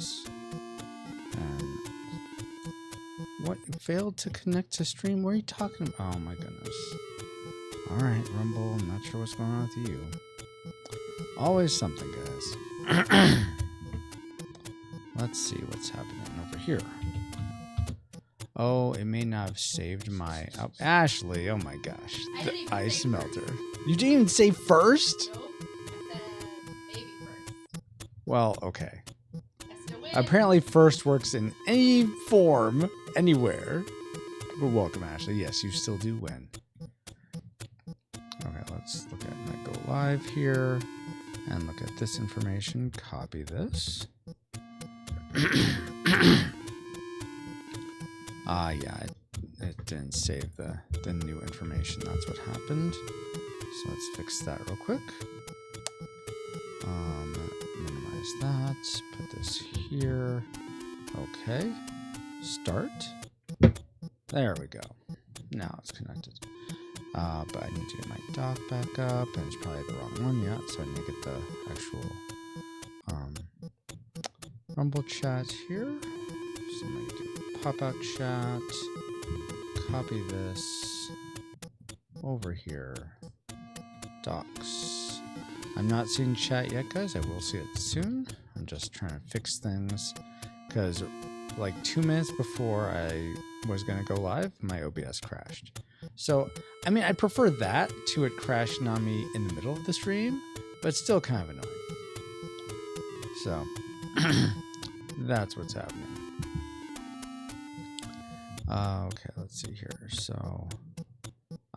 this. And what? You failed to connect to stream? What are you talking about? Oh my goodness. Alright, Rumble, I'm not sure what's going on with you. Always something, guys. Let's see what's happening over here. Oh, it may not have saved my... Oh, Ashley, oh my gosh. The ice melter. You didn't even say first? Nope. I said maybe first. Well, okay. I still win. Apparently first works in any form, anywhere. Well, welcome, Ashley. Yes, you still do win. Okay, let's look at my go live here. And look at this information. Copy this. Yeah, it didn't save the new information. That's what happened. So let's fix that real quick. Minimize that. Put this here. Okay. Start. There we go. Now it's connected. But I need to get my dock back up, and it's probably the wrong one yet, so I need to get the actual Rumble chat here. So I'm going to do pop-out chat, copy this over here, docs. I'm not seeing chat yet, guys. I will see it soon. I'm just trying to fix things, because like 2 minutes before I was going to go live, my OBS crashed. So, I mean, I prefer that to it crashing on me in the middle of the stream, but it's still kind of annoying. So, that's what's happening. Okay, let's see here. So,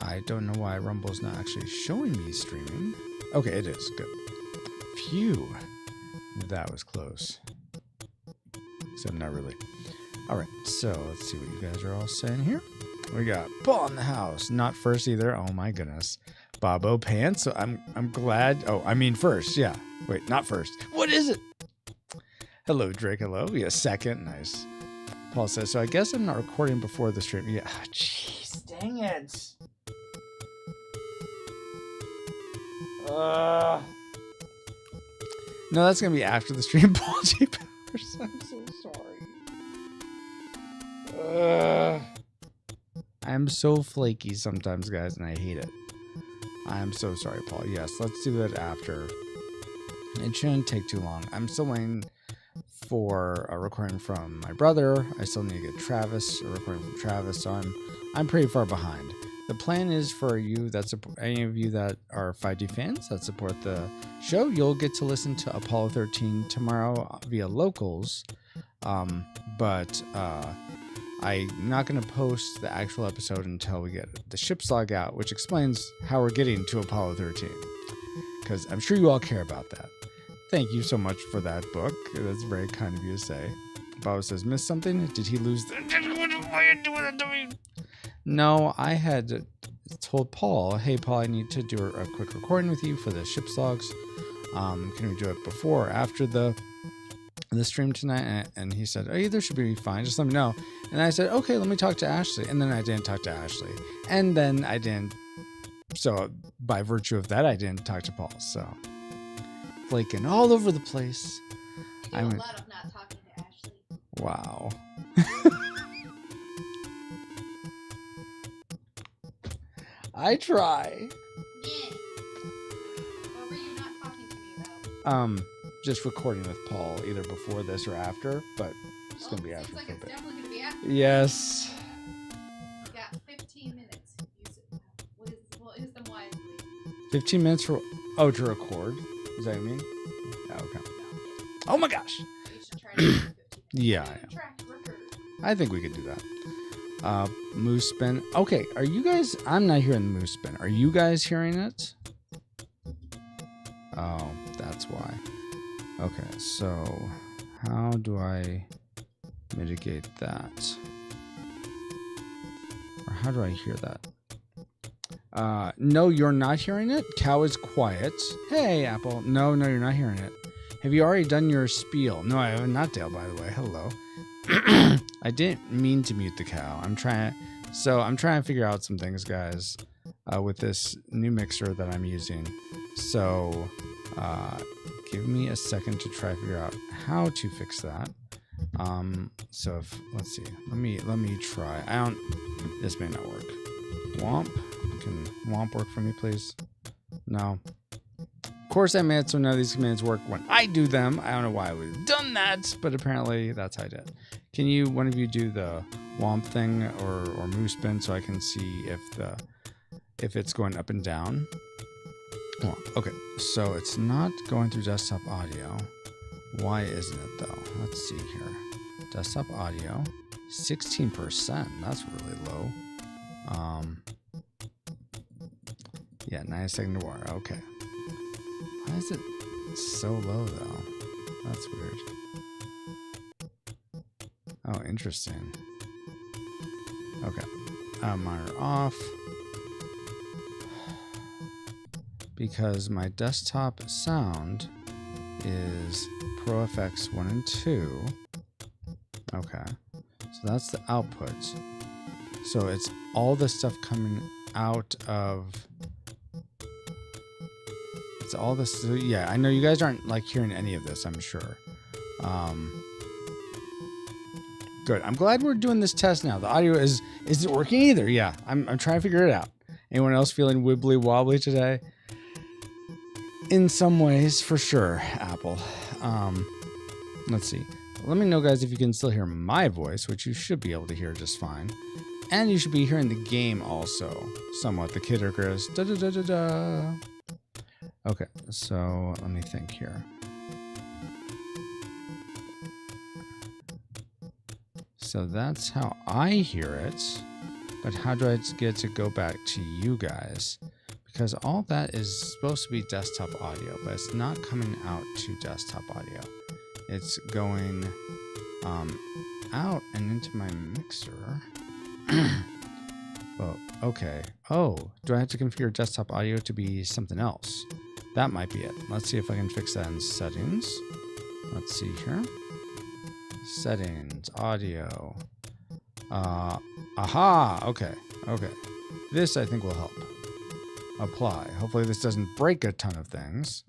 I don't know why Rumble's not actually showing me streaming. Okay, it is. Good. Phew. That was close. Except not really. Alright, so let's see what you guys are all saying here. We got Paul in the house. Not first either. Oh my goodness. Bobo Pants. So I'm glad. Oh, I mean first. Yeah. Wait, not first. What is it? Hello, Drake. Hello. Yeah, second. Nice. Paul says, so I guess I'm not recording before the stream. Yeah. Jeez, dang it. No, that's going to be after the stream. Paul G. Powers. I'm so sorry. I'm so flaky sometimes, guys, and I hate it. I am so sorry, Paul. Yes, let's do that after. It shouldn't take too long. I'm still waiting for a recording from my brother. I still need to get Travis, a recording from Travis, so I'm pretty far behind. The plan is for you, any of you that are 5D fans that support the show, you'll get to listen to Apollo 13 tomorrow via locals. But I'm not going to post the actual episode until we get the ship's log out, which explains how we're getting to Apollo 13. Because I'm sure you all care about that. Thank you so much for that book. That's very kind of you to say. Bob says, missed something? Did he lose the... No, I had told Paul, hey, Paul, I need to do a quick recording with you for the ship's logs. Can we do it before or after the stream tonight? And he said, oh, either should be fine. Just let me know. And I said, okay, let me talk to Ashley. And then I didn't talk to Ashley. And then I didn't. So by virtue of that, I didn't talk to Paul. So flaking all over the place. I do a lot of not talking to Ashley. Wow. I try. Yeah. What were you not talking to me about? Just recording with Paul either before this or after, but it's gonna be after. Seems like it's definitely gonna be after. Yes. You got 15 minutes. We'll use them wisely. 15 minutes to record. Is that what you mean? Yeah, okay. Oh my gosh. We should try to do 15 minutes. Yeah. Track record. I think we could do that. Moose spin. Okay, are you guys... I'm not hearing the moose spin. Are you guys hearing it? Oh, that's why. Okay, so how do I mitigate that? Or how do I hear that? No, you're not hearing it. Cow is quiet. Hey, Apple. No, you're not hearing it. Have you already done your spiel? No, I have not, Dale, by the way. Hello. I didn't mean to mute the cow. I'm trying to figure out some things, guys, with this new mixer that I'm using. So, give me a second to try to figure out how to fix that. So if, let's see, let me try. This may not work. Womp, can Womp work for me, please? No. Of course I made it so none of these commands work when I do them. I don't know why I would have done that, but apparently that's how I did. Can you, one of you, do the Womp thing or move spin so I can see if it's going up and down? Okay, so it's not going through desktop audio. Why isn't it though? Let's see here. Desktop audio, 16%. That's really low. Yeah, 9 second to war. Okay. Why is it so low though? That's weird. Oh, interesting. Okay. Monitor off. Because my desktop sound is Pro FX 1 and 2. Okay. So that's the output. So it's all the stuff coming out of... It's all this... Yeah, I know you guys aren't like hearing any of this, I'm sure. Good. I'm glad we're doing this test now. The audio isn't working either. Yeah, I'm trying to figure it out. Anyone else feeling wibbly wobbly today? In some ways, for sure, Apple. Let's see. Let me know, guys, if you can still hear my voice, which you should be able to hear just fine. And you should be hearing the game also, somewhat. The Kid Icarus. Da da da da da. Okay, so let me think here. So that's how I hear it. But how do I get it to go back to you guys? Because all that is supposed to be desktop audio, but it's not coming out to desktop audio. It's going out and into my mixer. Oh, okay. Oh, do I have to configure desktop audio to be something else? That might be it. Let's see if I can fix that in settings. Let's see here. Settings, audio. Aha! Okay, okay. This I think will help. Apply. Hopefully this doesn't break a ton of things,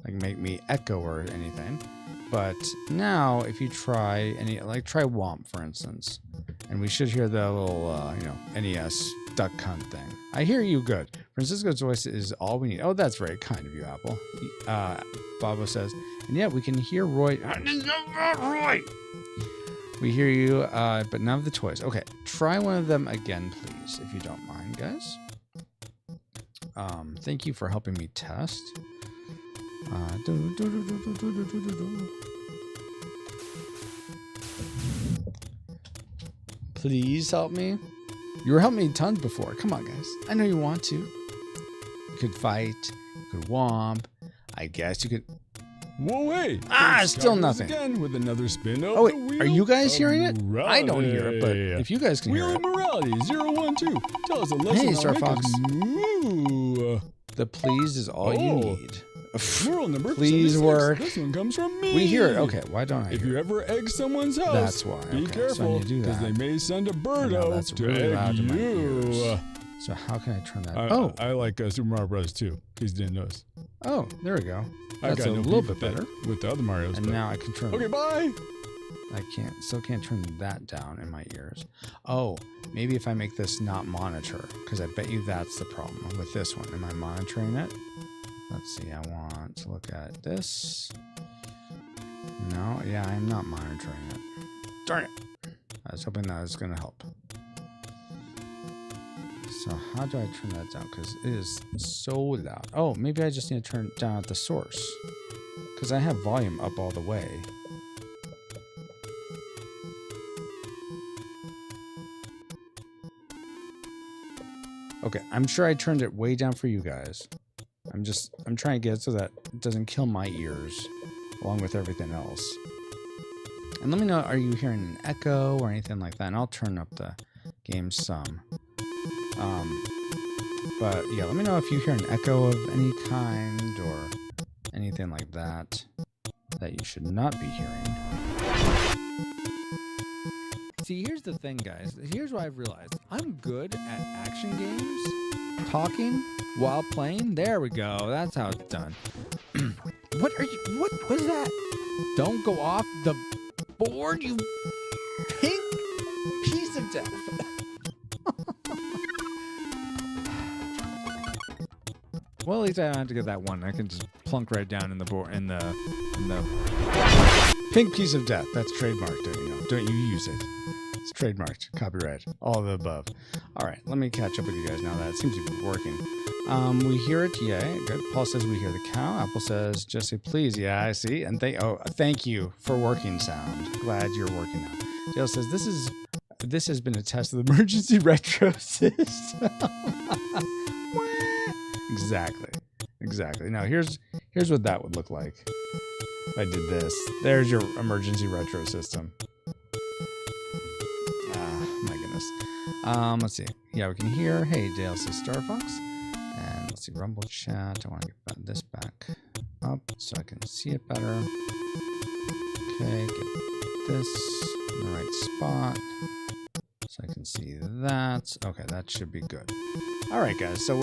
like make me echo or anything. But now if you try try Womp for instance, and we should hear the little NES duck hunt thing. I hear you good. Francisco's voice is all we need. Oh, that's very kind of you, Apple. Bobo says, and yeah, we can hear Roy. Not Roy. We hear you, but none of the toys. Okay, try one of them again, please, if you don't mind, guys. Thank you for helping me test. Please help me. You were helping me tons before. Come on, guys. I know you want to. You could fight. You could womp. I guess you could... Whoa, hey! Still nothing. Again with another spin of oh, wait, the wheel are you guys hearing it? morality. I don't hear it, but if you guys can Wheel hear of it. Morality 012. Tell us a lesson. Hey, Star on Fox. Moo. The please is all you need. Moral number Please 76. work. This one comes from me. We hear it. Okay, why don't I If hear you it? ever egg someone's house, That's why. be Okay, so I careful, need to do because that. they may send a bird No, out that's to really egg loud in my you. ears. So how can I turn that? I like Super Mario Bros. too, in case you didn't notice. Oh, there we go. I've That's got a no little beef bit with better. With the other Marios. And but- now I can turn. Okay, bye. I still can't turn that down in my ears. Oh, maybe if I make this not monitor, because I bet you that's the problem with this one. Am I monitoring it? Let's see. I want to look at this. No, yeah, I'm not monitoring it. Darn it. I was hoping that was going to help. So how do I turn that down? Because it is so loud. Oh, maybe I just need to turn it down at the source. Because I have volume up all the way. Okay, I'm sure I turned it way down for you guys. I'm trying to get it so that it doesn't kill my ears, along with everything else. And let me know, are you hearing an echo or anything like that? And I'll turn up the game some. But yeah, let me know if you hear an echo of any kind or anything like that you should not be hearing. See, here's the thing, guys. Here's what I've realized. I'm good at action games, talking while playing. There we go. That's how it's done. What are you? What was that? Don't go off the board, you pink piece of death. Well, at least I don't have to get that one. I can just plunk right down in the board in the pink piece of death. That's trademarked. Don't you use it? It's trademarked, copyright, all of the above. All right, let me catch up with you guys now. That seems to be working. We hear it, yay. Good. Paul says we hear the cow. Apple says just say please. Yeah, I see. And thank you for working sound. Glad you're working now. Dale says this has been a test of the emergency retro system. Exactly. Now here's what that would look like if I did this. There's your emergency retro system. My goodness. Let's see. Yeah, we can hear. Hey, Dale says Star Fox. And let's see, Rumble chat. I want to get this back up so I can see it better. Okay, get this in the right spot so I can see that. Okay, that should be good. All right, guys. So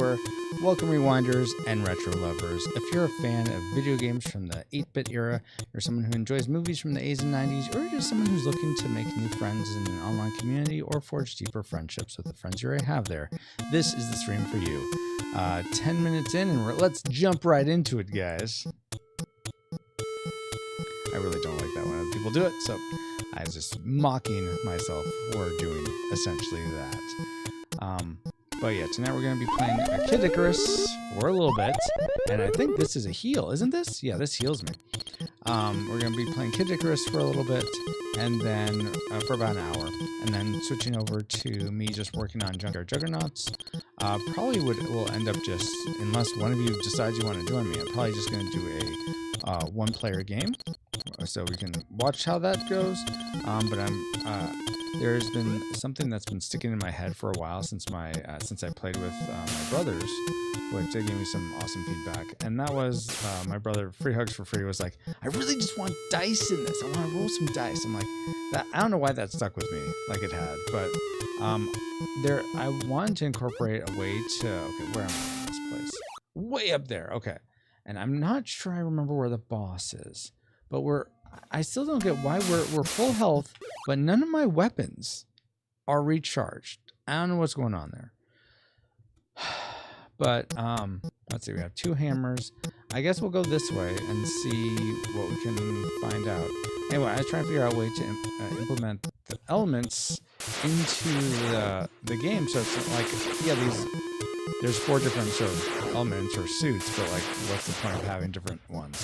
welcome rewinders and retro lovers. If you're a fan of video games from the 8-bit era, you're someone who enjoys movies from the 80s and 90s, or you're just someone who's looking to make new friends in an online community or forge deeper friendships with the friends you already have there, this is the stream for you. 10 minutes in, and let's jump right into it, guys. I really don't like that when other people do it, so I was just mocking myself for doing essentially that. But yeah, tonight we're going to be playing Kid Icarus for a little bit, and I think this is a heal, isn't this? Yeah, this heals me. We're going to be playing Kid Icarus for a little bit, and then for about an hour, and then switching over to me just working on Junkyard Juggernauts. Probably will end up just, unless one of you decides you want to join me, I'm probably just going to do a one-player game, so we can watch how that goes. But there's been something that's been sticking in my head for a while since I played with my brothers, which they gave me some awesome feedback. And that was my brother, Free Hugs for Free, was like, I really just want dice in this. I want to roll some dice. I'm like, I don't know why that stuck with me like it had, but I wanted to incorporate a way to, okay, where am I in this place? Way up there, okay. And I'm not sure I remember where the boss is, but I still don't get why we're full health, but none of my weapons are recharged. I don't know what's going on there. But let's see, we have 2 hammers. I guess we'll go this way and see what we can find out. Anyway, I was trying to figure out a way to implement the elements into the game, so it's like, yeah, there's 4 different sort of elements or suits, but like, what's the point of having different ones?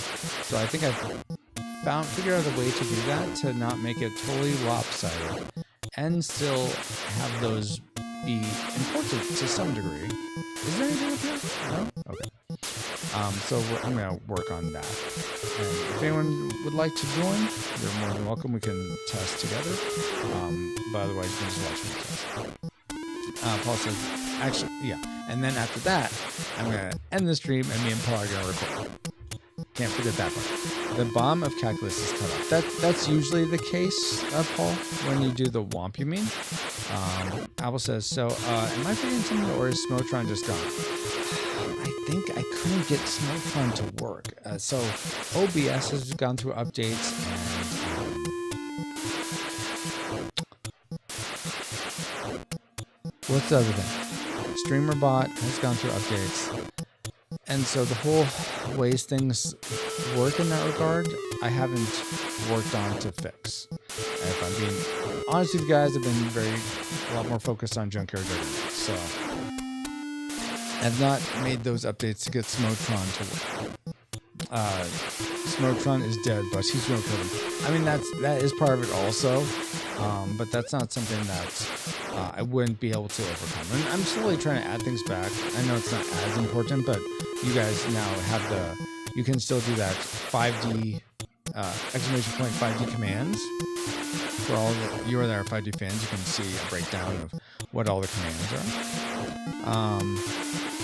So I think I've figured out a way to do that, to not make it totally lopsided and still have those be important to some degree. Is there anything up here? No? Okay. So I'm going to work on that. And if anyone would like to join, you're more than welcome. We can test together. But otherwise, you can just watch me test. Paul says, actually, yeah. And then after that, I'm going to end the stream, and me and Paul are going to record. Can't forget that part. The bomb of calculus is cut off. That's usually the case, Paul, when you do the womp, you mean? Apple says, so, am I forgetting something, or is Smotron just gone? I think I couldn't get Smotron to work. So, OBS has gone through updates, and what's the other thing? StreamerBot has gone through updates. And so the whole ways things work in that regard, I haven't worked on to fix. If I'm being honest with you guys, I've been a lot more focused on Junkyard Juggernauts. So I've not made those updates to get Smotron to work. Smotron is dead, but he's going to kill him. I mean, that is part of it also, but that's not something that I wouldn't be able to overcome. And I'm slowly trying to add things back. I know it's not as important, but you guys now have you can still do that 5D, exclamation point 5D commands. For all you that are 5D fans, you can see a breakdown of what all the commands are.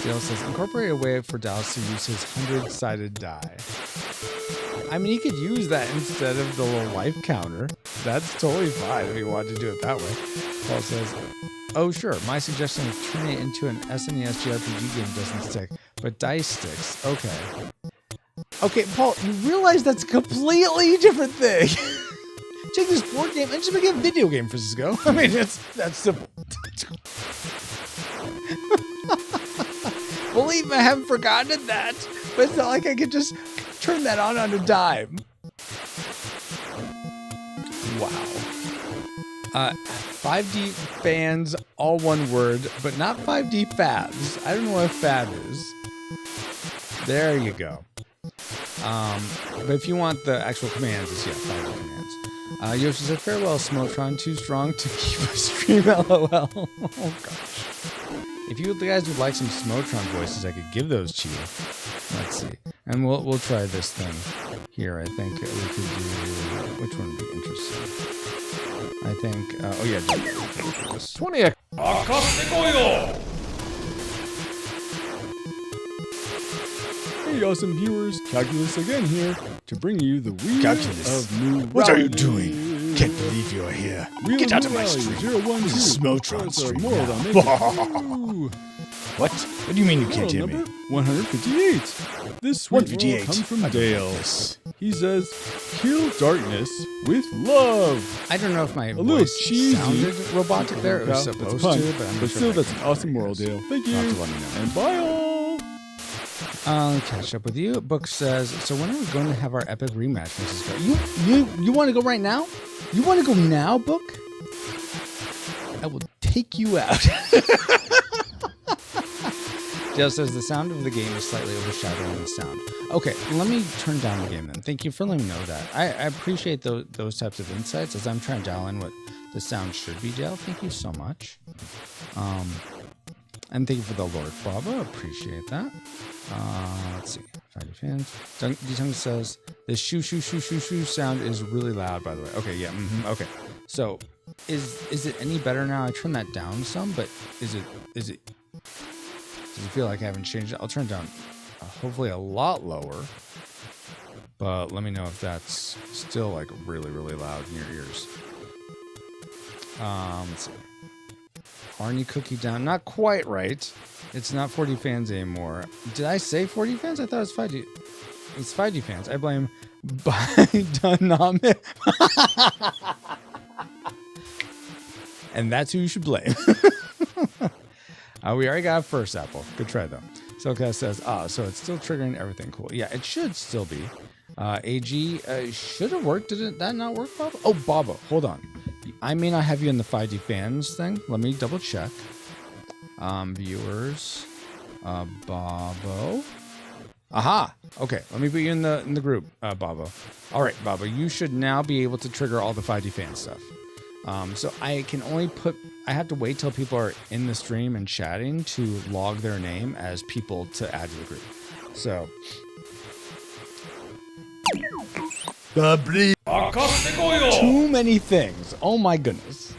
Dale says, incorporate a way for Dallas to use his 100-sided die. I mean, he could use that instead of the little life counter. That's totally fine if he wanted to do it that way. Paul says, oh, sure. My suggestion of turning it into an SNES JRPG game doesn't stick, but dice sticks. Okay. Okay, Paul, you realize that's a completely different thing. Take this board game and just make it a video game, Francisco. I mean, that's simple. Believe me, I haven't forgotten that. But it's not like I could just turn that on a dime. Wow. 5D fans, all one word, but not 5D fads. I don't know what a fad is. There you go. But if you want the actual commands, it's 5D commands. Yoshi said, farewell, Smotron, too strong to keep a stream, LOL. Oh, gosh. If you guys would like some Smotron voices, I could give those to you. Let's see. And we'll try this thing here. I think we could do... Which one would be interesting? I think... oh, yeah. 20. Hey, awesome viewers. Calculus again here to bring you the wheel Calculus. of new What are you rally. doing? Can't believe you're here. Wheel Get out of my rally, stream. 012. This is Smotron That's our stream moral now. that makes it. What? What do you mean you can't hear Moral me? number 158. This sweet 158. moral comes from I don't Dale. like this. He says, kill darkness with love. I don't know if my little voice cheesy. sounded robotic there. It was That's supposed pun, to, but I'm not but sure still, if I that's an can awesome hear moral, this. Dale. Thank you. You'll have to let me know. And bye all. I'll catch up with you. Book says, so when are we going to have our epic rematch, Francisco? You want to go right now? You want to go now, Book? I will take you out. Dale says the sound of the game is slightly overshadowing the sound. Okay, let me turn down the game then. Thank you for letting me know that. I appreciate those types of insights as I'm trying to dial in what the sound should be, Dale. Thank you so much. And thank you for the Lord Bravo. Appreciate that. Let's see. 5D fans. D-Tongue says the shoo sound is really loud, by the way. Okay, yeah. Okay. So is it any better now? I turned that down some, but does it feel like I haven't changed it? I'll turn it down hopefully a lot lower. But let me know if that's still like really, really loud in your ears. Let's see. Arnie Cookie down. Not quite right. It's not 40 fans anymore. Did I say 40 fans? I thought it was 5D. It's 5D fans. I blame Dynamic. And that's who you should blame. We already got a first apple. Good try, though. Soka says, so it's still triggering everything. Cool. Yeah, it should still be. AG, should have worked. Did that not work, Bob? Oh, Baba, hold on. I may not have you in the 5D fans thing. Let me double check. Viewers. Babo. Aha. Okay, let me put you in the group, Babo. All right, Babo, you should now be able to trigger all the 5D fan stuff. So I can only I have to wait till people are in the stream and chatting to log their name as people to add to the group. So. Too many things. Oh my goodness.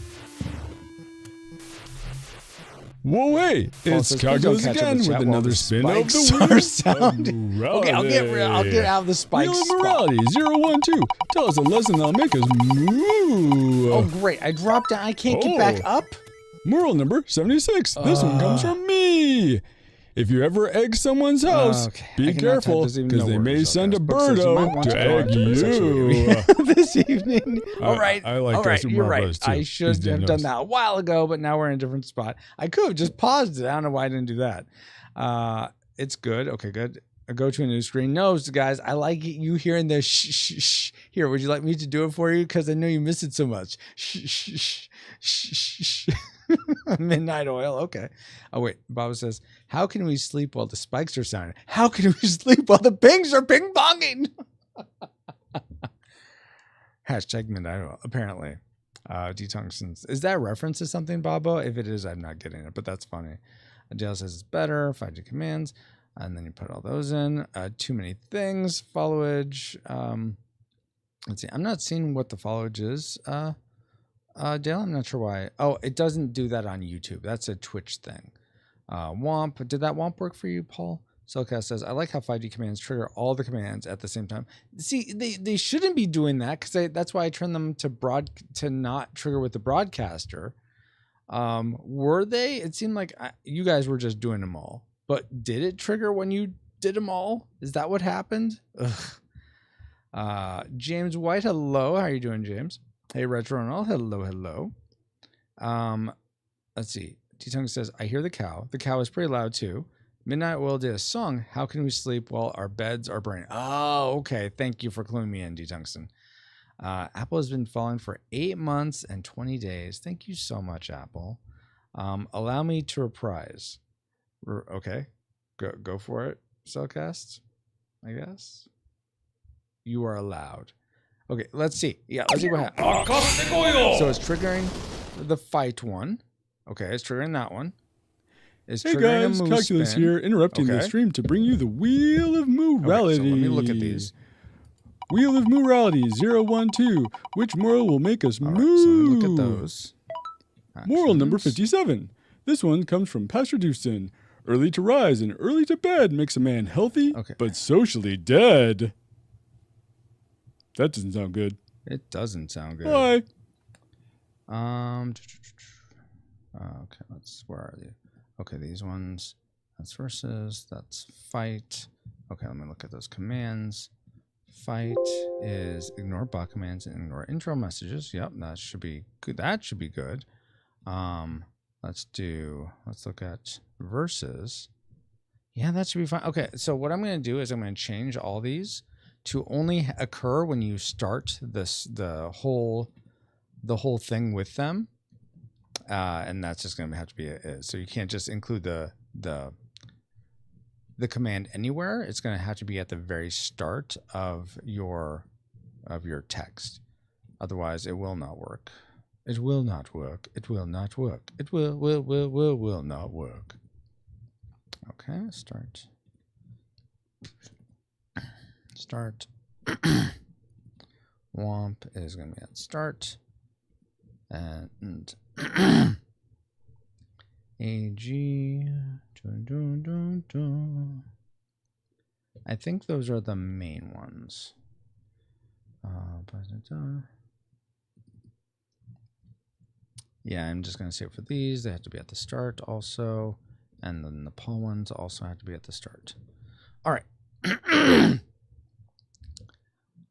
Whoa, hey, it's says, Calculus "Please don't catch up again with with chat while another the spin of spikes the are wheel. sounding." Okay, I'll get out of the spike Wheel of spot. Morality 012. Tell us a lesson that'll make us moo. Oh great, I dropped down. I can't get back up. Moral number 76. This one comes from me. If you ever egg someone's house, Okay, I be cannot careful type. There's even because no they may words, send a Book says you might birdo want to go egg into it sexually you. this evening. All right, I like all right, Super you're Mario right. Bros. too. I Please should didn't have done notice. that a while ago, but now we're in a different spot. I could have just paused it. I don't know why I didn't do that. It's good. Okay, good. Go to a new screen. No, guys, I like you hearing the shh. Here, would you like me to do it for you? Because I know you miss it so much. Shh. Midnight oil. Okay. Oh, wait. Bob says, how can we sleep while the spikes are sounding? How can we sleep while the pings are ping-ponging? Hashtag midnight oil. Apparently. D-Tungstens. Is that a reference to something, Bobo? If it is, I'm not getting it, but that's funny. Dale says it's better. 5G commands. And then you put all those in. Too many things. Followage. Let's see. I'm not seeing what the followage is. Dale, I'm not sure why. Oh, it doesn't do that on YouTube. That's a Twitch thing. Womp. Did that Womp work for you, Paul? Soulcast says, I like how 5D commands trigger all the commands at the same time. See, they shouldn't be doing that because that's why I turned them to not trigger with the broadcaster. Were they? It seemed like you guys were just doing them all. But did it trigger when you did them all? Is that what happened? Ugh. James White, hello. How are you doing, James? Hey, Retro and all. Hello, hello. Let's see. T-Tongue says, I hear the cow. The cow is pretty loud, too. Midnight Oil did a song. How can we sleep while our beds are burning? Oh, okay. Thank you for cluing me in, D-Tungsten. Apple has been falling for 8 months and 20 days. Thank you so much, Apple. Allow me to reprise. Okay. Go for it, Cellcast, I guess. You are allowed. Okay, let's see. Yeah, let's see what happens. So it's triggering the fight one. Okay, it's triggering that one. It's Hey triggering guys, a moose Calculus spin. here, interrupting the Okay. stream to bring you the Wheel of Morality. Okay, so let me look at these. Wheel of Morality 012. Which moral will make us All right, move? so let me look at those. Moral number Actions. 57. This one comes from Pastor Dewston. Early to rise and early to bed makes a man healthy, Okay. but socially dead. That doesn't sound good. It doesn't sound good. Bye. Okay, where are they? Okay, these ones. That's versus. That's fight. Okay, let me look at those commands. Fight is ignore bot commands and ignore intro messages. Yep, that should be good. That should be good. Let's look at versus. Yeah, that should be fine. Okay, so what I'm going to do is I'm going to change all these to only occur when you start the whole thing with them. And that's just going to have to be so you can't just include the command anywhere. It's going to have to be at the very start of your text. Otherwise, it will not work. It will not work. It will not work. It will not work. Okay, start. Womp is going to be at start. And AG. I think those are the main ones. Yeah, I'm just going to say for these, they have to be at the start also. And then the Paul ones also have to be at the start. All right.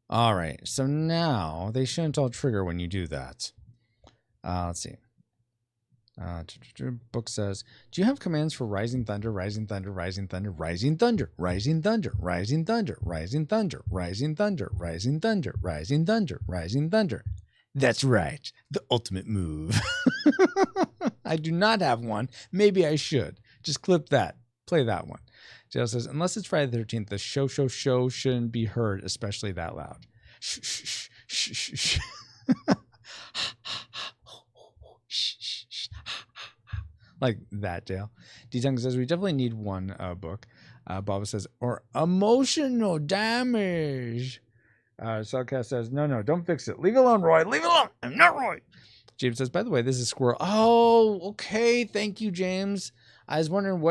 All right. So now they shouldn't all trigger when you do that. Let's see. Book says, do you have commands for rising thunder, rising thunder, rising thunder, rising thunder, rising thunder, rising thunder, rising thunder, rising thunder, rising thunder, rising thunder, rising thunder? That's right. The ultimate move. I do not have one. Maybe I should. Just clip that. Play that one. Jail says, unless it's Friday the 13th, the show shouldn't be heard, especially that loud. Shh, shh, shh, shh, shh, shh. Like that, Dale. D-Tongue says, we definitely need one book. Baba says, or emotional damage. Cellcast says, no, don't fix it. Leave it alone, Roy. Leave it alone. I'm not Roy. James says, by the way, this is Squirrel. Oh, okay. Thank you, James. I was wondering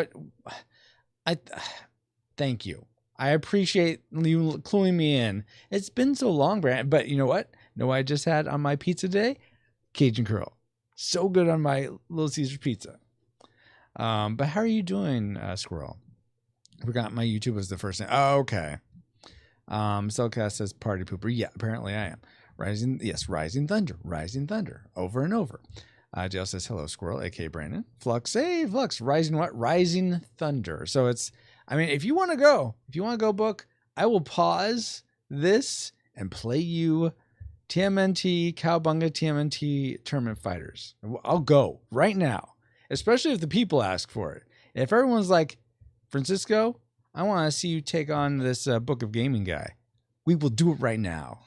thank you. I appreciate you cluing me in. It's been so long, Brand, but you know what? Know what I just had on my pizza today? Cajun curl. So good on my Little Caesar pizza. But how are you doing, Squirrel? I forgot my YouTube was the first thing. Oh, okay. Cellcast says party pooper. Yeah, apparently I am. Rising thunder, over and over. JL says hello, Squirrel, aka Brandon. Flux, hey, Flux, rising what? Rising thunder. So it's, I mean, if you want to go, book, I will pause this and play you TMNT, Cowbunga TMNT Tournament Fighters. I'll go right now, especially if the people ask for it. If everyone's like, Francisco, I want to see you take on this Book of Gaming guy, we will do it right now.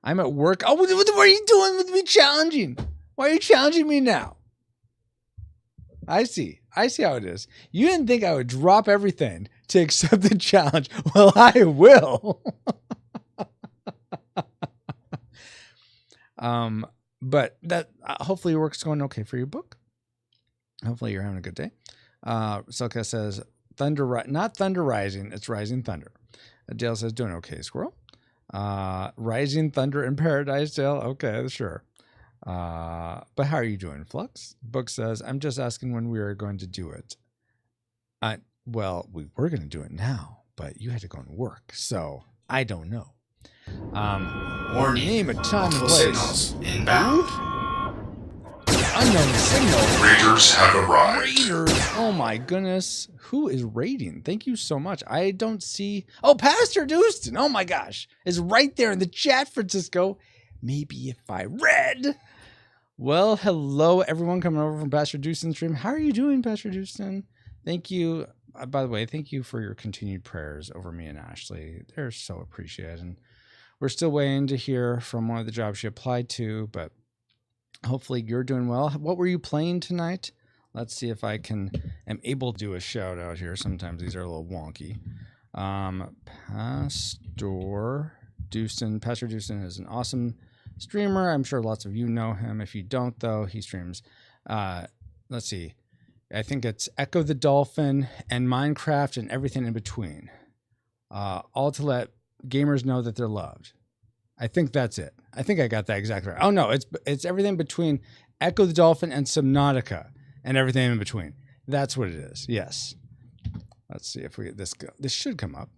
I'm at work. Oh, what are you doing with me challenging? Why are you challenging me now? I see how it is. You didn't think I would drop everything to accept the challenge. Well, I will. But that hopefully your work's going okay for your book. Hopefully you're having a good day. Silka says, not thunder rising, it's rising thunder. Dale says, doing okay, Squirrel. Rising thunder in paradise, Dale. Okay, sure. But how are you doing, Flux? Book says, I'm just asking when we are going to do it. Well, we were going to do it now, but you had to go and work, so I don't know. Warning. Name a time and Multiple place. signals inbound. Unknown signal. Raiders have arrived. Raiders. Oh my goodness. Who is raiding? Thank you so much. I don't see. Oh, Pastor Dustin. Oh my gosh. Is right there in the chat, Francisco. Maybe if I read. Well, hello, everyone coming over from Pastor Dustin's stream. How are you doing, Pastor Dustin? Thank you. By the way, thank you for your continued prayers over me and Ashley. They're so appreciated. And we're still waiting to hear from one of the jobs she applied to, but hopefully you're doing well. What were you playing tonight? Let's see if I am able to do a shout out here. Sometimes these are a little wonky. Pastor Dustin is an awesome streamer. I'm sure lots of you know him. If you don't, though, he streams. Let's see. I think it's Echo the Dolphin and Minecraft and everything in between. All to let gamers know that they're loved. I think that's it. I think I got that exactly right. Oh no, it's everything between Echo the Dolphin and Subnautica and everything in between. That's what it is. Yes. Let's see if we get this. This should come up.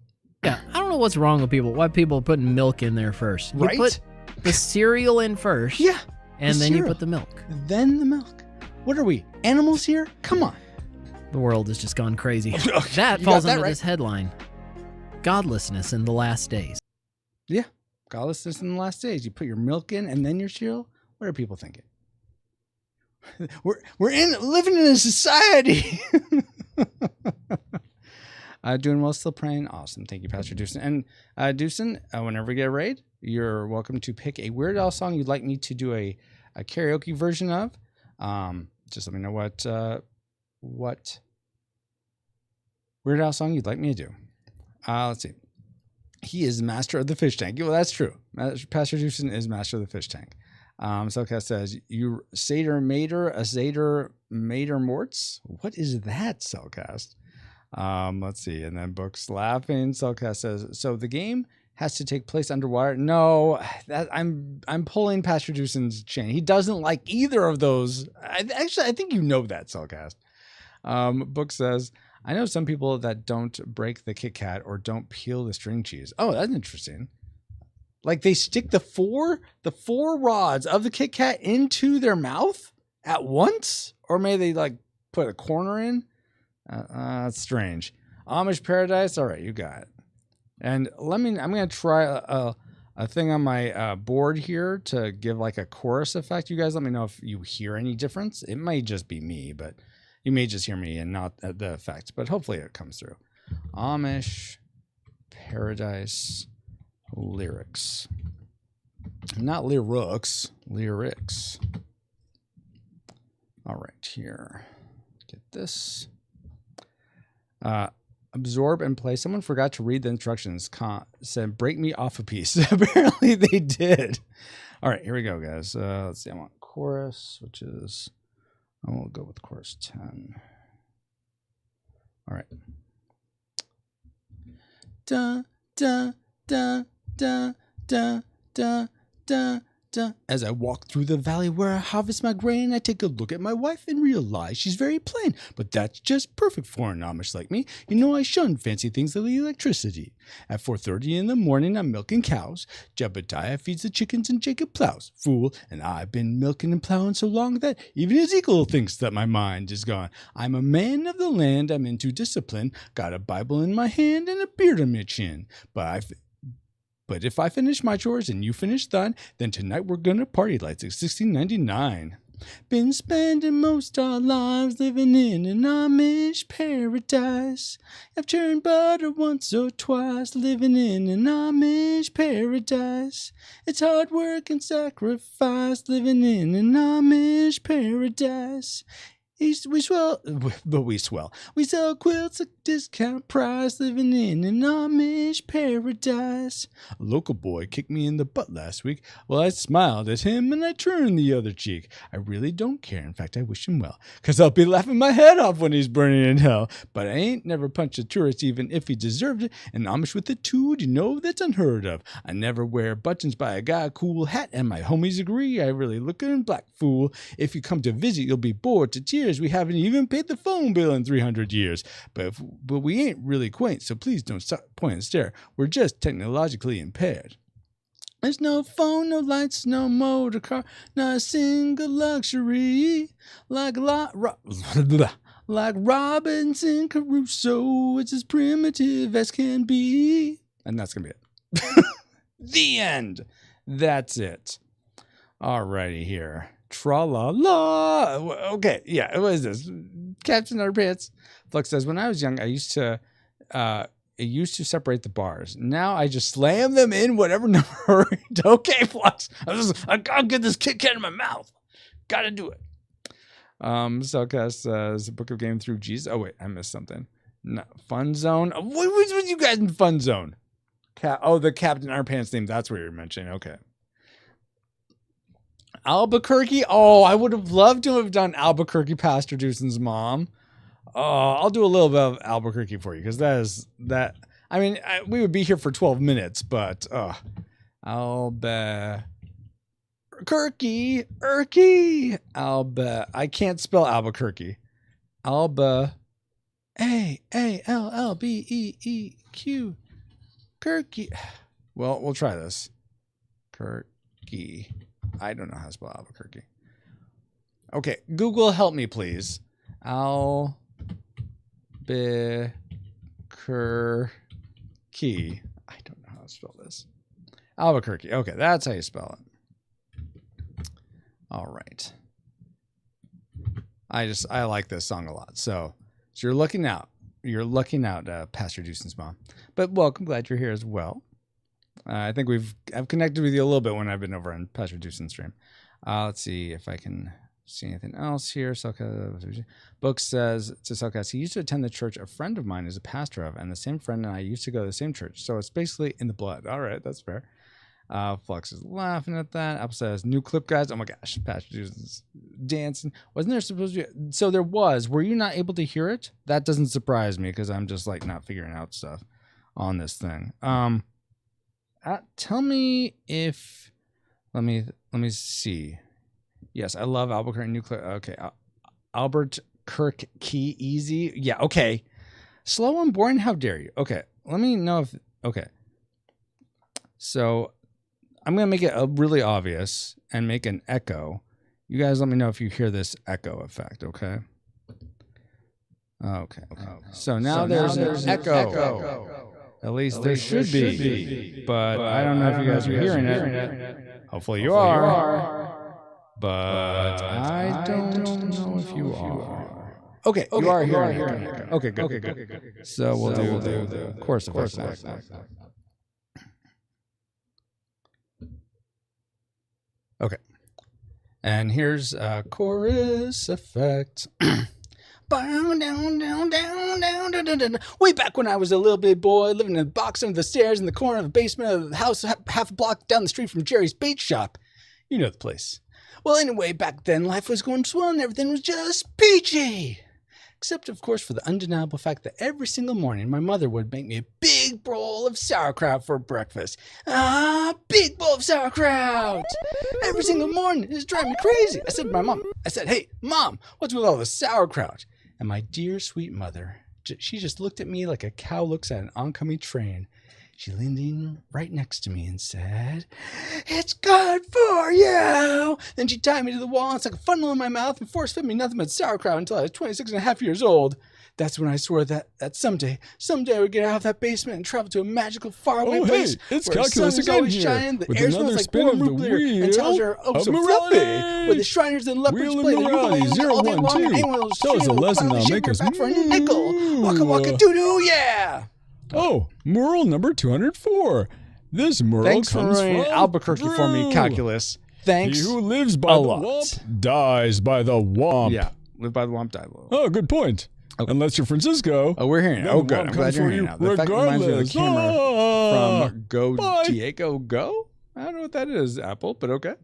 Yeah, I don't know what's wrong with people. Why people are putting milk in there first? You Right? put the cereal in first. Yeah. And the then you cereal. put the milk. Then the milk. What are we? Animals here? Come on. The world has just gone crazy. You That got falls that under right. this headline: Godlessness in the last days. Yeah. Godlessness in the last days. You put your milk in and then your cereal. What are people thinking? We're living in a society. Doing well, still praying. Awesome. Thank you, Pastor Dustin. And Dustin, whenever we get a raid, you're welcome to pick a Weird Al song you'd like me to do a karaoke version of. Just let me know what Weird Al song you'd like me to do. Let's see. He is master of the fish tank. Well, that's true. Pastor Dustin is master of the fish tank. Selcast says, you Seder Mater, a Seder Mater Morts? What is that, Selcast? Let's see. And then Book's laughing. Selcast says, so the game has to take place underwater? No, I'm pulling Pastor Dustin's chain. He doesn't like either of those. I think you know that, Selcast. Book says, I know some people that don't break the Kit Kat or don't peel the string cheese. Oh, that's interesting. Like they stick the four rods of the Kit Kat into their mouth at once? Or may they like put a corner in? That's strange. Amish Paradise. All right, you got it. And I'm going to try a thing on my board here to give like a chorus effect. You guys let me know if you hear any difference. It might just be me, but you may just hear me and not the effect, but hopefully it comes through. Amish Paradise lyrics. Not lyrics, lyrics. All right, here. Get this. Absorb and play. Someone forgot to read the instructions. Said, break me off a piece. Apparently they did. All right, here we go, guys. Let's see. I want chorus, which is... We'll go with chorus 10. All right. Da, da, da, da, da, da, da, da. As I walk through the valley where I harvest my grain, I take a look at my wife and realize she's very plain. But that's just perfect for an Amish like me. You know I shun fancy things like electricity. At 4:30 in the morning, I'm milking cows. Jebediah feeds the chickens and Jacob plows. Fool, and I've been milking and plowing so long that even Ezekiel thinks that my mind is gone. I'm a man of the land, I'm into discipline. Got a Bible in my hand and a beard on my chin. But if I finish my chores and you finish thine, then tonight we're gonna party like it's 1699. Been spending most our lives living in an Amish paradise. I've churned butter once or twice, living in an Amish paradise. It's hard work and sacrifice, living in an Amish paradise. We swell. We sell quilts at discount price, living in an Amish paradise. A local boy kicked me in the butt last week. Well, I smiled at him and I turned the other cheek. I really don't care. In fact, I wish him well, 'cause I'll be laughing my head off when he's burning in hell. But I ain't never punched a tourist even if he deserved it. An Amish with a tood, you know that's unheard of. I never wear buttons by a guy, a cool hat, and my homies agree. I really look good in black, fool. If you come to visit, you'll be bored to tears. We haven't even paid the phone bill in 300 years. But but we ain't really quaint, so please don't stop, point and stare. We're just technologically impaired. There's no phone, no lights, no motor car, not a single luxury. Like Robinson Crusoe, it's as primitive as can be. And that's going to be it. The end. That's it. Alrighty here. Tra-la-la. Okay, yeah, what is this? Captain Underpants. Flux says, when I was young, I used to... it used to separate the bars. Now I just slam them in whatever number. Okay, Flux. I gotta get this Kit Kat in my mouth. Gotta do it. Cellcast says, Book of Game through Jesus. Oh, wait, I missed something. No, Fun Zone. What was you guys in Fun Zone? The Captain Underpants theme. That's what you're mentioning. Okay. Albuquerque. Oh, I would have loved to have done Albuquerque, Pastor Dewson's mom. I'll do a little bit of Albuquerque for you because that. I mean, we would be here for 12 minutes, but Albuquerque, I can't spell Albuquerque. A-L-L-B-E-E-Q. Kirky. Well, we'll try this. Kirky. I don't know how to spell Albuquerque. Okay, Google, help me, please. Albuquerque. I don't know how to spell this. Albuquerque. Okay, that's how you spell it. All right. I like this song a lot. So you're looking out. You're looking out, Pastor Dewson's mom. But welcome, glad you're here as well. I think I've connected with you a little bit when I've been over on Pastor Dewson's stream. Let's see if I can see anything else here. Book says to Cellcast, he used to attend the church a friend of mine is a pastor of, and the same friend and I used to go to the same church. So it's basically in the blood. All right, that's fair. Flux is laughing at that. Apple says, new clip, guys. Oh my gosh, Pastor Dewson's dancing. Wasn't there supposed to be? So there was. Were you not able to hear it? That doesn't surprise me because I'm just like not figuring out stuff on this thing. Tell me if. Let me see. Yes, I love Albuquerque Nuclear. Okay, Albert Kirk Key Easy. Yeah, okay. Slow and boring. How dare you? Okay, let me know if. Okay. So I'm going to make it really obvious and make an echo. You guys let me know if you hear this echo effect, okay? Okay. So now there's an echo. At least there should be. But I don't know if you guys are hearing it. Hopefully you are. But I don't know if you are. Okay, you are hearing it. Okay, good. So we'll do the chorus effect. Okay. And here's a chorus effect. Way back when I was a little bitty boy, living in a box under the stairs in the corner of the basement of the house half a block down the street from Jerry's bait shop. You know the place. Well, anyway, back then life was going swell and everything was just peachy. Except, of course, for the undeniable fact that every single morning my mother would make me a big bowl of sauerkraut for breakfast. Big bowl of sauerkraut! Every single morning. It was driving me crazy. I said to my mom, hey, Mom, what's with all this sauerkraut? And my dear, sweet mother, she just looked at me like a cow looks at an oncoming train. She leaned in right next to me and said, it's good for you. Then she tied me to the wall and stuck a funnel in my mouth and force-fed me nothing but sauerkraut until I was 26 and a half years old. That's when I swore that someday I would get out of that basement and travel to a magical faraway place it's where the sun is always shining, the air smells like warm root beer, and towels are so fluffy, where the Shriners and leopards play the ukulele all day long, and anyone will tell us a lesson that'll make us back for a nickel. Waka waka doo-doo, yeah! Oh, mural number 204. This mural Thanks comes for running from Albuquerque Drew. for me, Calculus. Thanks. He who lives by the womp dies by the womp. Yeah, live by the womp, die low. Oh, good point. Okay. Unless you're Francisco. Oh, we're hearing it. Oh, good. I'm glad you're hearing it now. The fact reminds me of the camera from Go Diego Go. I don't know what that is, Apple, but okay.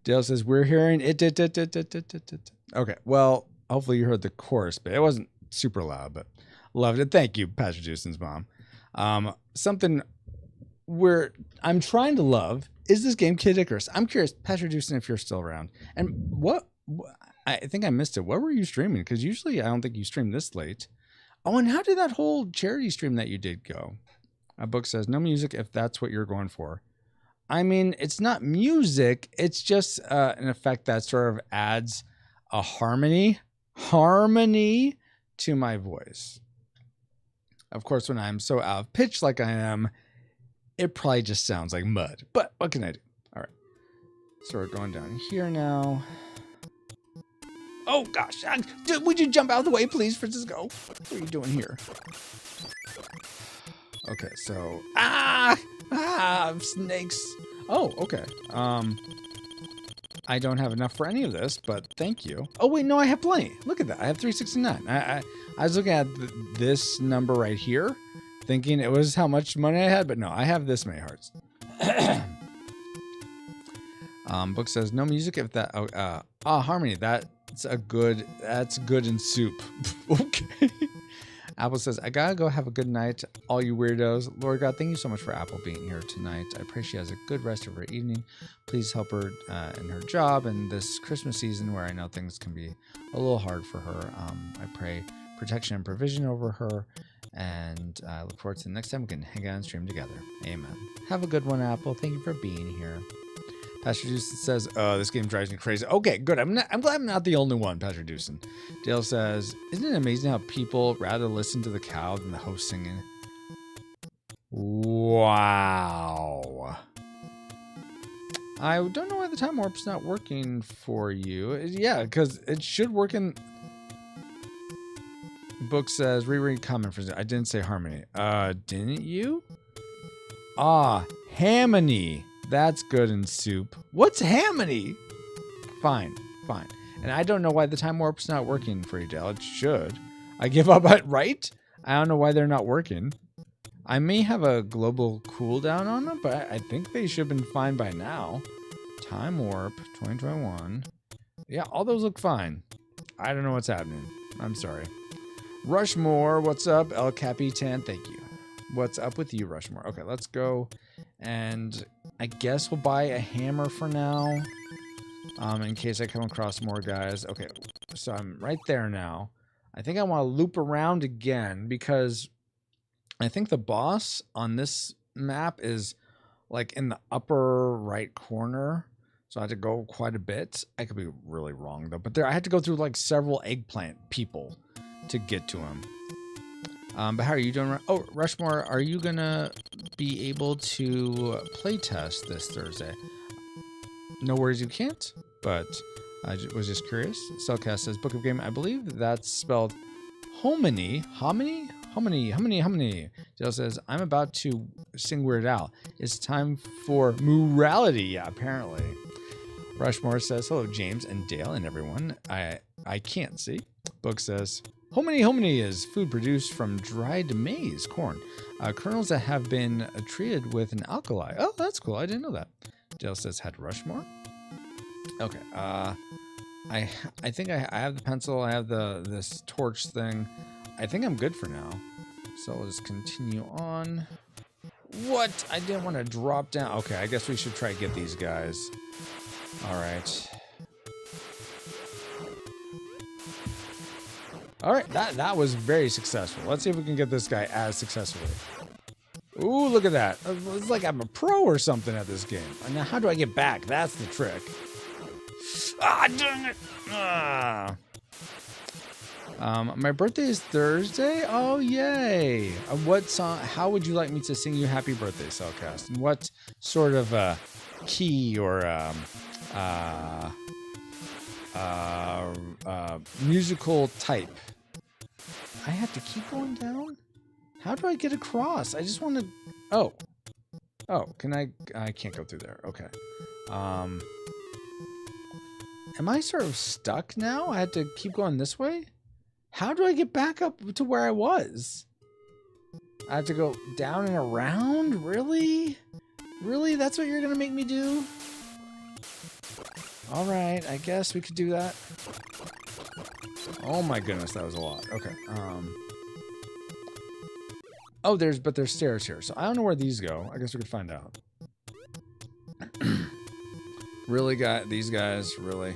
Dale says, we're hearing it. Okay, well, hopefully you heard the chorus, but it wasn't super loud, but loved it. Thank you, Pastor Dewson's mom. Something I'm trying to love is this game, Kid Icarus. I'm curious, Pastor Dewson, if you're still around. And what I think I missed it. What were you streaming? Because usually I don't think you stream this late. Oh, and how did that whole charity stream that you did go? A book says, no music if that's what you're going for. I mean, it's not music. It's just an effect that sort of adds a harmony to my voice. Of course, when I'm so out of pitch like I am, it probably just sounds like mud. But what can I do? All right. So we're going down here now. Oh, gosh. Would you jump out of the way, please, Francisco? What are you doing here? Okay, so... snakes. Oh, okay. I don't have enough for any of this, but thank you. Oh, wait, no, I have plenty. Look at that. I have 369. I was looking at this number right here, thinking it was how much money I had, but no, I have this many hearts. Book says, no music if that... harmony. That's good in soup. Okay. Apple says, I gotta go have a good night, all you weirdos. Lord God, thank you so much for Apple being here tonight. I pray she has a good rest of her evening. Please help her in her job and this Christmas season where I know things can be a little hard for her. I pray protection and provision over her, and I look forward to the next time we can hang out and stream together. Amen. Have a good one, Apple. Thank you for being here. Pastor Dewson says, this game drives me crazy. Okay, good. I'm glad I'm not the only one, Pastor Dewson. Dale says, isn't it amazing how people rather listen to the cow than the host singing? Wow. I don't know why the time warp's not working for you. Yeah, because it should work in... Book says, reread comment for... I didn't say harmony. Didn't you? Harmony. That's good in soup. What's harmony? Fine. And I don't know why the time warp's not working for you, Dale. It should. I give up, right? I don't know why they're not working. I may have a global cooldown on them, but I think they should have been fine by now. Time warp 2021. Yeah, all those look fine. I don't know what's happening. I'm sorry. Rushmore, what's up? El Capitan, thank you. What's up with you, Rushmore? Okay, let's go. And I guess we'll buy a hammer for now. In case I come across more guys. Okay, so I'm right there now. I think I want to loop around again because I think the boss on this map is like in the upper right corner. So I had to go quite a bit. I could be really wrong though. But I had to go through like several eggplant people to get to him. But how are you doing? Oh, Rushmore, are you gonna be able to playtest this Thursday? No worries, you can't. But I was just curious. Cellcast says Book of Game. I believe that's spelled hominy. Hominy. Dale says I'm about to sing Weird Al. It's time for morality. Yeah, apparently. Rushmore says hello, James and Dale and everyone. I can't see. Book says. Hominy is food produced from dried maize, corn, kernels that have been treated with an alkali. Oh, that's cool. I didn't know that. Dale says, had Rushmore? Okay. I think I have the pencil. I have this torch thing. I think I'm good for now. So we'll just continue on. What? I didn't want to drop down. Okay, I guess we should try to get these guys. All right. All right, that was very successful. Let's see if we can get this guy as successfully. Ooh, look at that. It's like I'm a pro or something at this game. Now, how do I get back? That's the trick. Ah, dang it. Ah. My birthday is Thursday. Oh, yay. What song? How would you like me to sing you happy birthday, Cellcast? And what sort of key or musical type? I have to keep going down? How do I get across? I just want to... Oh, can I can't go through there. Okay. Am I sort of stuck now? I had to keep going this way? How do I get back up to where I was? I have to go down and around? Really? Really? That's what you're going to make me do? All right, I guess we could do that. Oh my goodness, that was a lot. Okay. Oh, there's stairs here. So I don't know where these go. I guess we could find out. Really, these guys, really?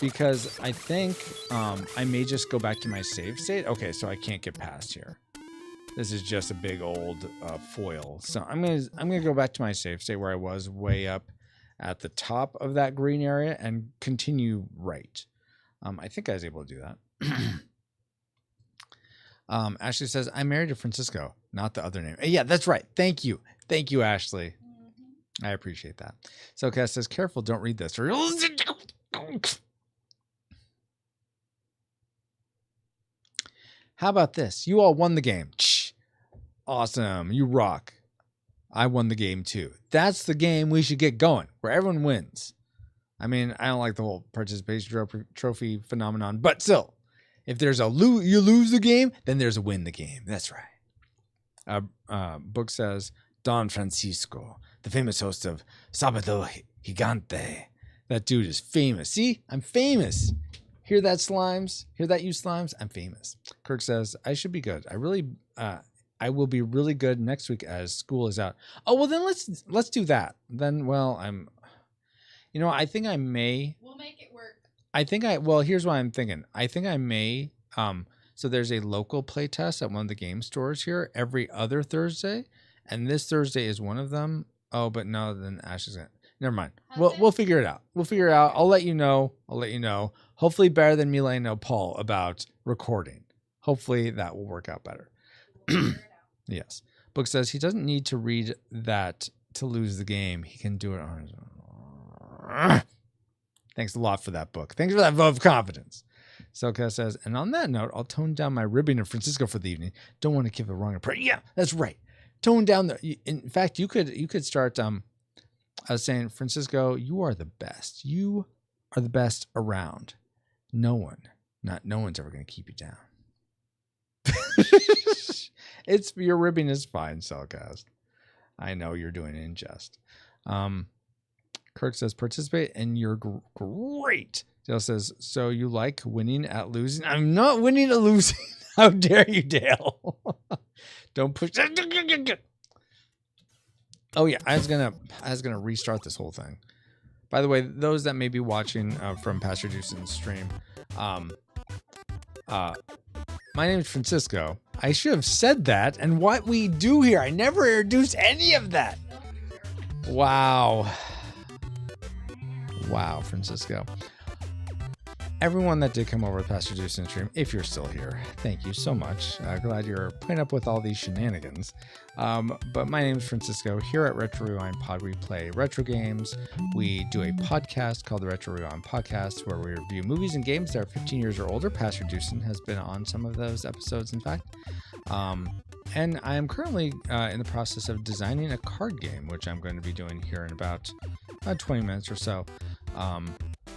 because I think I may just go back to my save state. Okay, so I can't get past here. This is just a big old foil. So I'm gonna go back to my save state where I was way up at the top of that green area and continue right. I think I was able to do that. Ashley says, I'm married to Francisco, not the other name. Yeah, that's right. Thank you. Thank you, Ashley. I appreciate that. So Cass says, careful, don't read this. How about this? You all won the game. Awesome. You rock. I won the game too. That's the game we should get going, where everyone wins. I mean, I don't like the whole participation trophy phenomenon, but still, if there's a you lose the game, then there's a win the game. That's right. Book says, Don Francisco, the famous host of Sábado Gigante. That dude is famous. See, I'm famous. Hear that, slimes? Hear that, you slimes? I'm famous. Kirk says, I should be good. I will be really good next week as school is out. Oh, well, then let's do that. Then, well, I think I may. We'll make it work. Well, here's what I'm thinking. I think I may, so there's a local play test at one of the game stores here every other Thursday. And this Thursday is one of them. Oh, but no, then Ash is going to. Never mind. We'll figure it out. I'll let you know. Hopefully better than me letting know Paul about recording. Hopefully that will work out better. Yes. Book says he doesn't need to read that to lose the game. He can do it on his own. Thanks a lot for that, Book. Thanks for that vote of confidence. Selka says, and on that note, I'll tone down my ribbing of Francisco for the evening. Don't want to give the wrong impression. Yeah, that's right. Tone down in fact, you could start saying, Francisco, you are the best. You are the best around. No one's ever going to keep you down. Your ribbing is fine, Cellcast. I know you're doing it in jest. Kirk says, participate and you're great. Dale says, so you like winning at losing? I'm not winning at losing. How dare you, Dale? Don't push. Oh yeah, I was gonna restart this whole thing. By the way, those that may be watching from Pastor Deuce's stream, my name is Francisco. I should have said that. And what we do here, I never introduced any of that. Wow, Francisco. Everyone that did come over to Pastor Deuce's stream, if you're still here, thank you so much. Glad you're putting up with all these shenanigans. But my name is Francisco. Here at Retro Rewind Pod, we play retro games. We do a podcast called the Retro Rewind Podcast, where we review movies and games that are 15 years or older. Pastor Deucen has been on some of those episodes, in fact. And I am currently in the process of designing a card game, which I'm going to be doing here in about 20 minutes or so.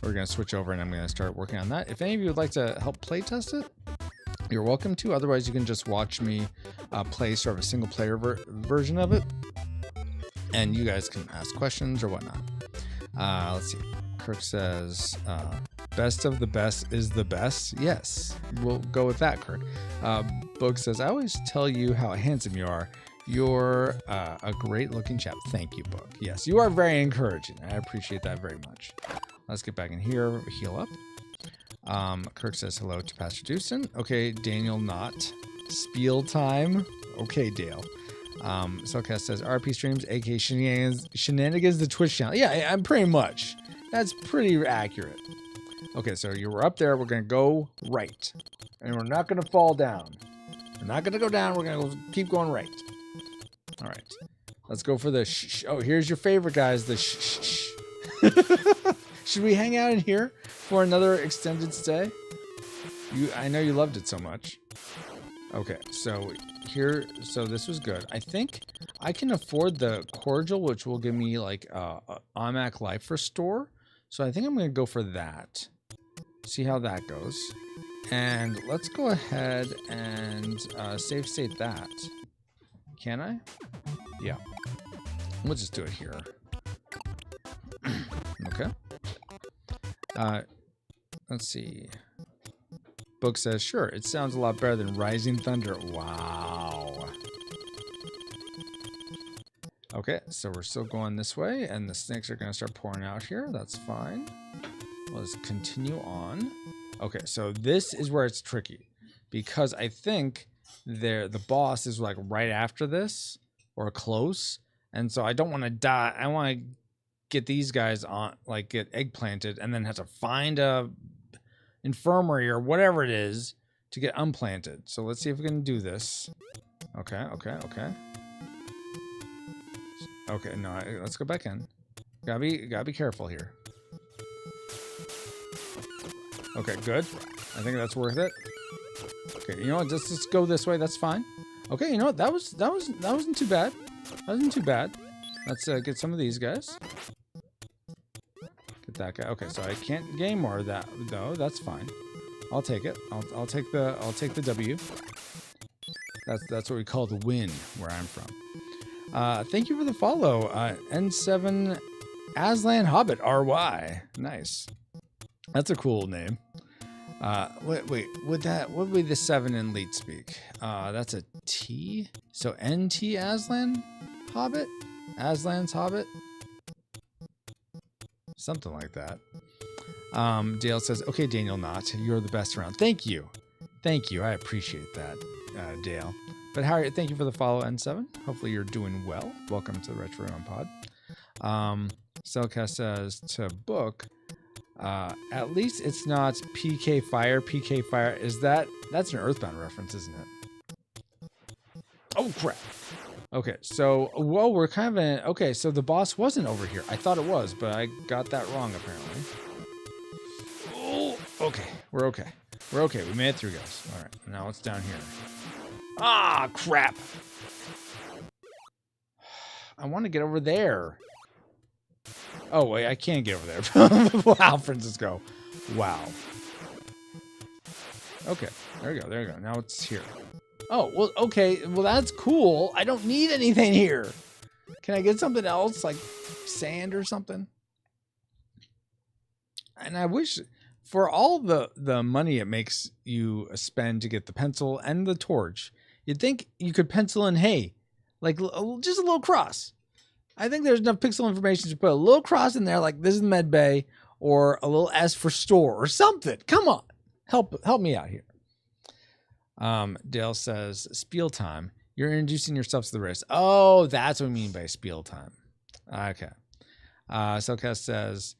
We're going to switch over and I'm going to start working on that. If any of you would like to help play test it, you're welcome to. Otherwise, you can just watch me play sort of a single player version of it. And you guys can ask questions or whatnot. Let's see. Kirk says, best of the best is the best. Yes, we'll go with that, Kirk. Book says, I always tell you how handsome you are. You're a great looking chap. Thank you, Book. Yes, you are very encouraging. I appreciate that very much. Let's get back in here, heal up. Kirk says hello to Pastor Deucen. Okay, Daniel Knott. Spiel time. Okay, Dale. Cellcast says RP streams, aka shenanigans, the Twitch channel. Yeah, I'm pretty much. That's pretty accurate. Okay, so you were up there. We're going to go right. And we're not going to fall down. We're not going to go down. We're going to keep going right. All right. Let's go for the shh. Oh, here's your favorite, guys. The shh. Should we hang out in here for another extended stay? I know you loved it so much. Okay, so this was good. I think I can afford the cordial, which will give me like Amac Life Restore. So I think I'm going to go for that. See how that goes. And let's go ahead and save state that. Can I? Yeah. We'll just do it here. Okay. Let's see. Book says, sure, it sounds a lot better than Rising Thunder. Wow. Okay, so we're still going this way, and the snakes are going to start pouring out here. That's fine. let's continue on. Okay, so this is where it's tricky because I think the boss is like right after this or close, and so I don't want to die. I want to get these guys on, like get eggplanted, and then have to find a infirmary or whatever it is to get unplanted. So let's see if we can do this. Okay. Okay, no, let's go back in. Gotta be careful here. Okay, good. I think that's worth it. Okay, you know what? Let's go this way. That's fine. Okay, you know what? That wasn't too bad. That wasn't too bad. Let's get some of these guys. Get that guy. Okay, so I can't gain more of that though. That's fine. I'll take it. I'll take the W. That's what we call the win where I'm from. Thank you for the follow. N7 Aslan Hobbit RY. Nice. That's a cool name. Wait, what would be the 7 in Leet speak? That's a T? So NT Aslan Hobbit? Aslan's Hobbit? Something like that. Dale says, okay, Daniel Knott, you're the best around. Thank you. I appreciate that, Dale. But how are you? Thank you for the follow, N7. Hopefully you're doing well. Welcome to the Retro Room Pod. Selka says to book. At least it's not PK Fire. PK Fire that's an Earthbound reference, isn't it? Oh crap. Okay, so we're kind of in. Okay, so the boss wasn't over here. I thought it was, but I got that wrong apparently. Oh, okay, we're okay. We made it through, guys. All right, now it's down here. Ah, crap. I want to get over there. Oh, wait, I can't get over there. Wow, Francisco. Wow. Okay, there we go. Now it's here. Oh, well, okay. Well, that's cool. I don't need anything here. Can I get something else, like sand or something? And I wish, for all the money it makes you spend to get the pencil and the torch, you'd think you could pencil in, hey, like just a little cross. I think there's enough pixel information to put a little cross in there, like this is med bay, or a little S for store, or something. Come on, help me out here. Dale says, spiel time. You're introducing yourself to the race. Oh, that's what we mean by spiel time. Okay. Selcast says,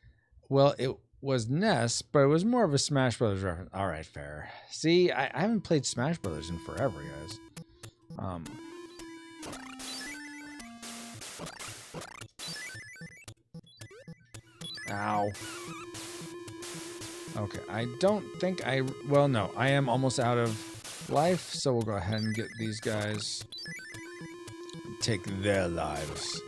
well, it was Ness, but it was more of a Smash Brothers reference. All right, fair. See, I haven't played Smash Brothers in forever, guys. Ow. Okay, I don't think well, no, I am almost out of life, so we'll go ahead and get these guys. Take their lives.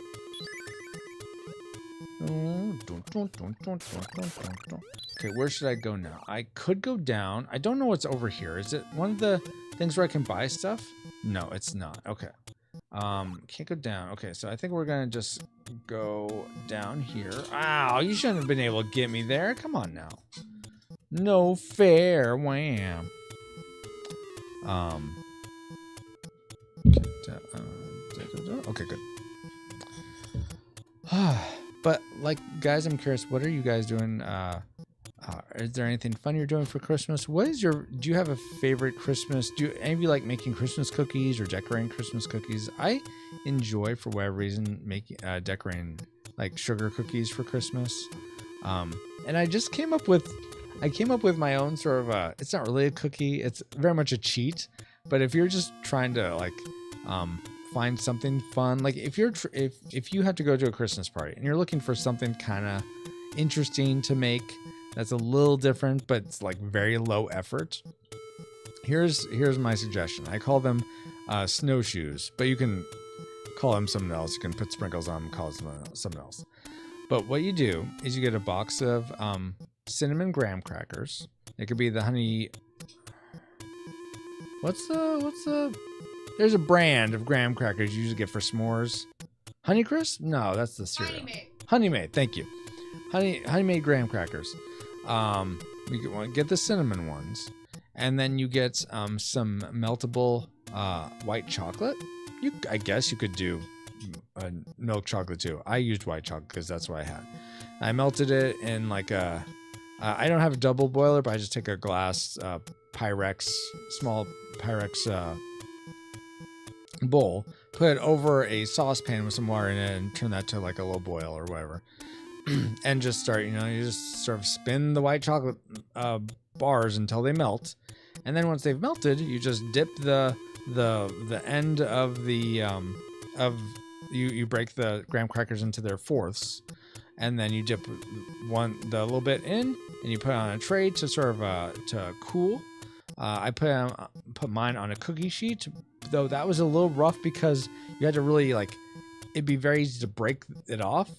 Okay, where should I go now? I could go down. I don't know what's over here. Is it one of the things where I can buy stuff? No, it's not. Okay. Can't go down. Okay, so I think we're gonna just go down here. Ow, you shouldn't have been able to get me there. Come on now. No fair. Wham. Okay, good. But like, guys, I'm curious, what are you guys doing? Is there anything fun you're doing for Christmas? Do you have a favorite Christmas? Do any of you like making Christmas cookies or decorating Christmas cookies? I enjoy, for whatever reason, making decorating like sugar cookies for Christmas. And I just came up with my own sort of it's not really a cookie, it's very much a cheat. But if you're just trying to like find something fun, like if you have to go to a Christmas party and you're looking for something kind of interesting to make that's a little different, but it's like very low effort. Here's my suggestion. I call them snowshoes, but you can call them something else. You can put sprinkles on them, call it something else. But what you do is you get a box of cinnamon graham crackers. It could be the honey. What's the? There's a brand of graham crackers you usually get for s'mores. Honeycrisp? No, that's the cereal. Honey Maid. Thank you. Honey Maid graham crackers. You get the cinnamon ones, and then you get some meltable white chocolate. I guess you could do milk chocolate too. I used white chocolate because that's what I had. I melted it in like a I don't have a double boiler, but I just take a glass small Pyrex bowl, put it over a saucepan with some water in it, and turn that to like a low boil or whatever. And just start, you just sort of spin the white chocolate bars until they melt. And then once they've melted, you just dip the end of the you break the graham crackers into their fourths, and then you dip the little bit in, and you put it on a tray to sort of to cool. I put mine on a cookie sheet, though that was a little rough because you had to really it'd be very easy to break it off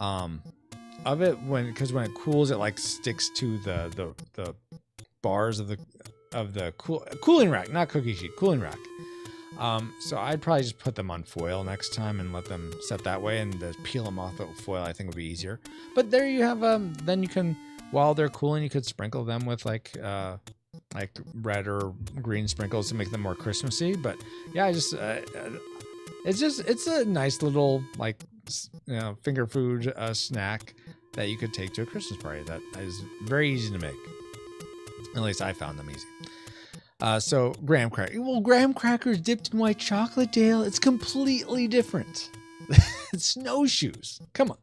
of it because when it cools, it sticks to the bars of the cooling rack, not cookie sheet, cooling rack. So I'd probably just put them on foil next time and let them set that way, and peel them off the foil I think would be easier. But there you have then you can, while they're cooling, you could sprinkle them with like red or green sprinkles to make them more Christmassy. But yeah, it's a nice little finger food snack that you could take to a Christmas party. That is very easy to make. At least I found them easy. So graham crackers. Well, graham crackers dipped in white chocolate, Dale. It's completely different. It's snowshoes. Come on.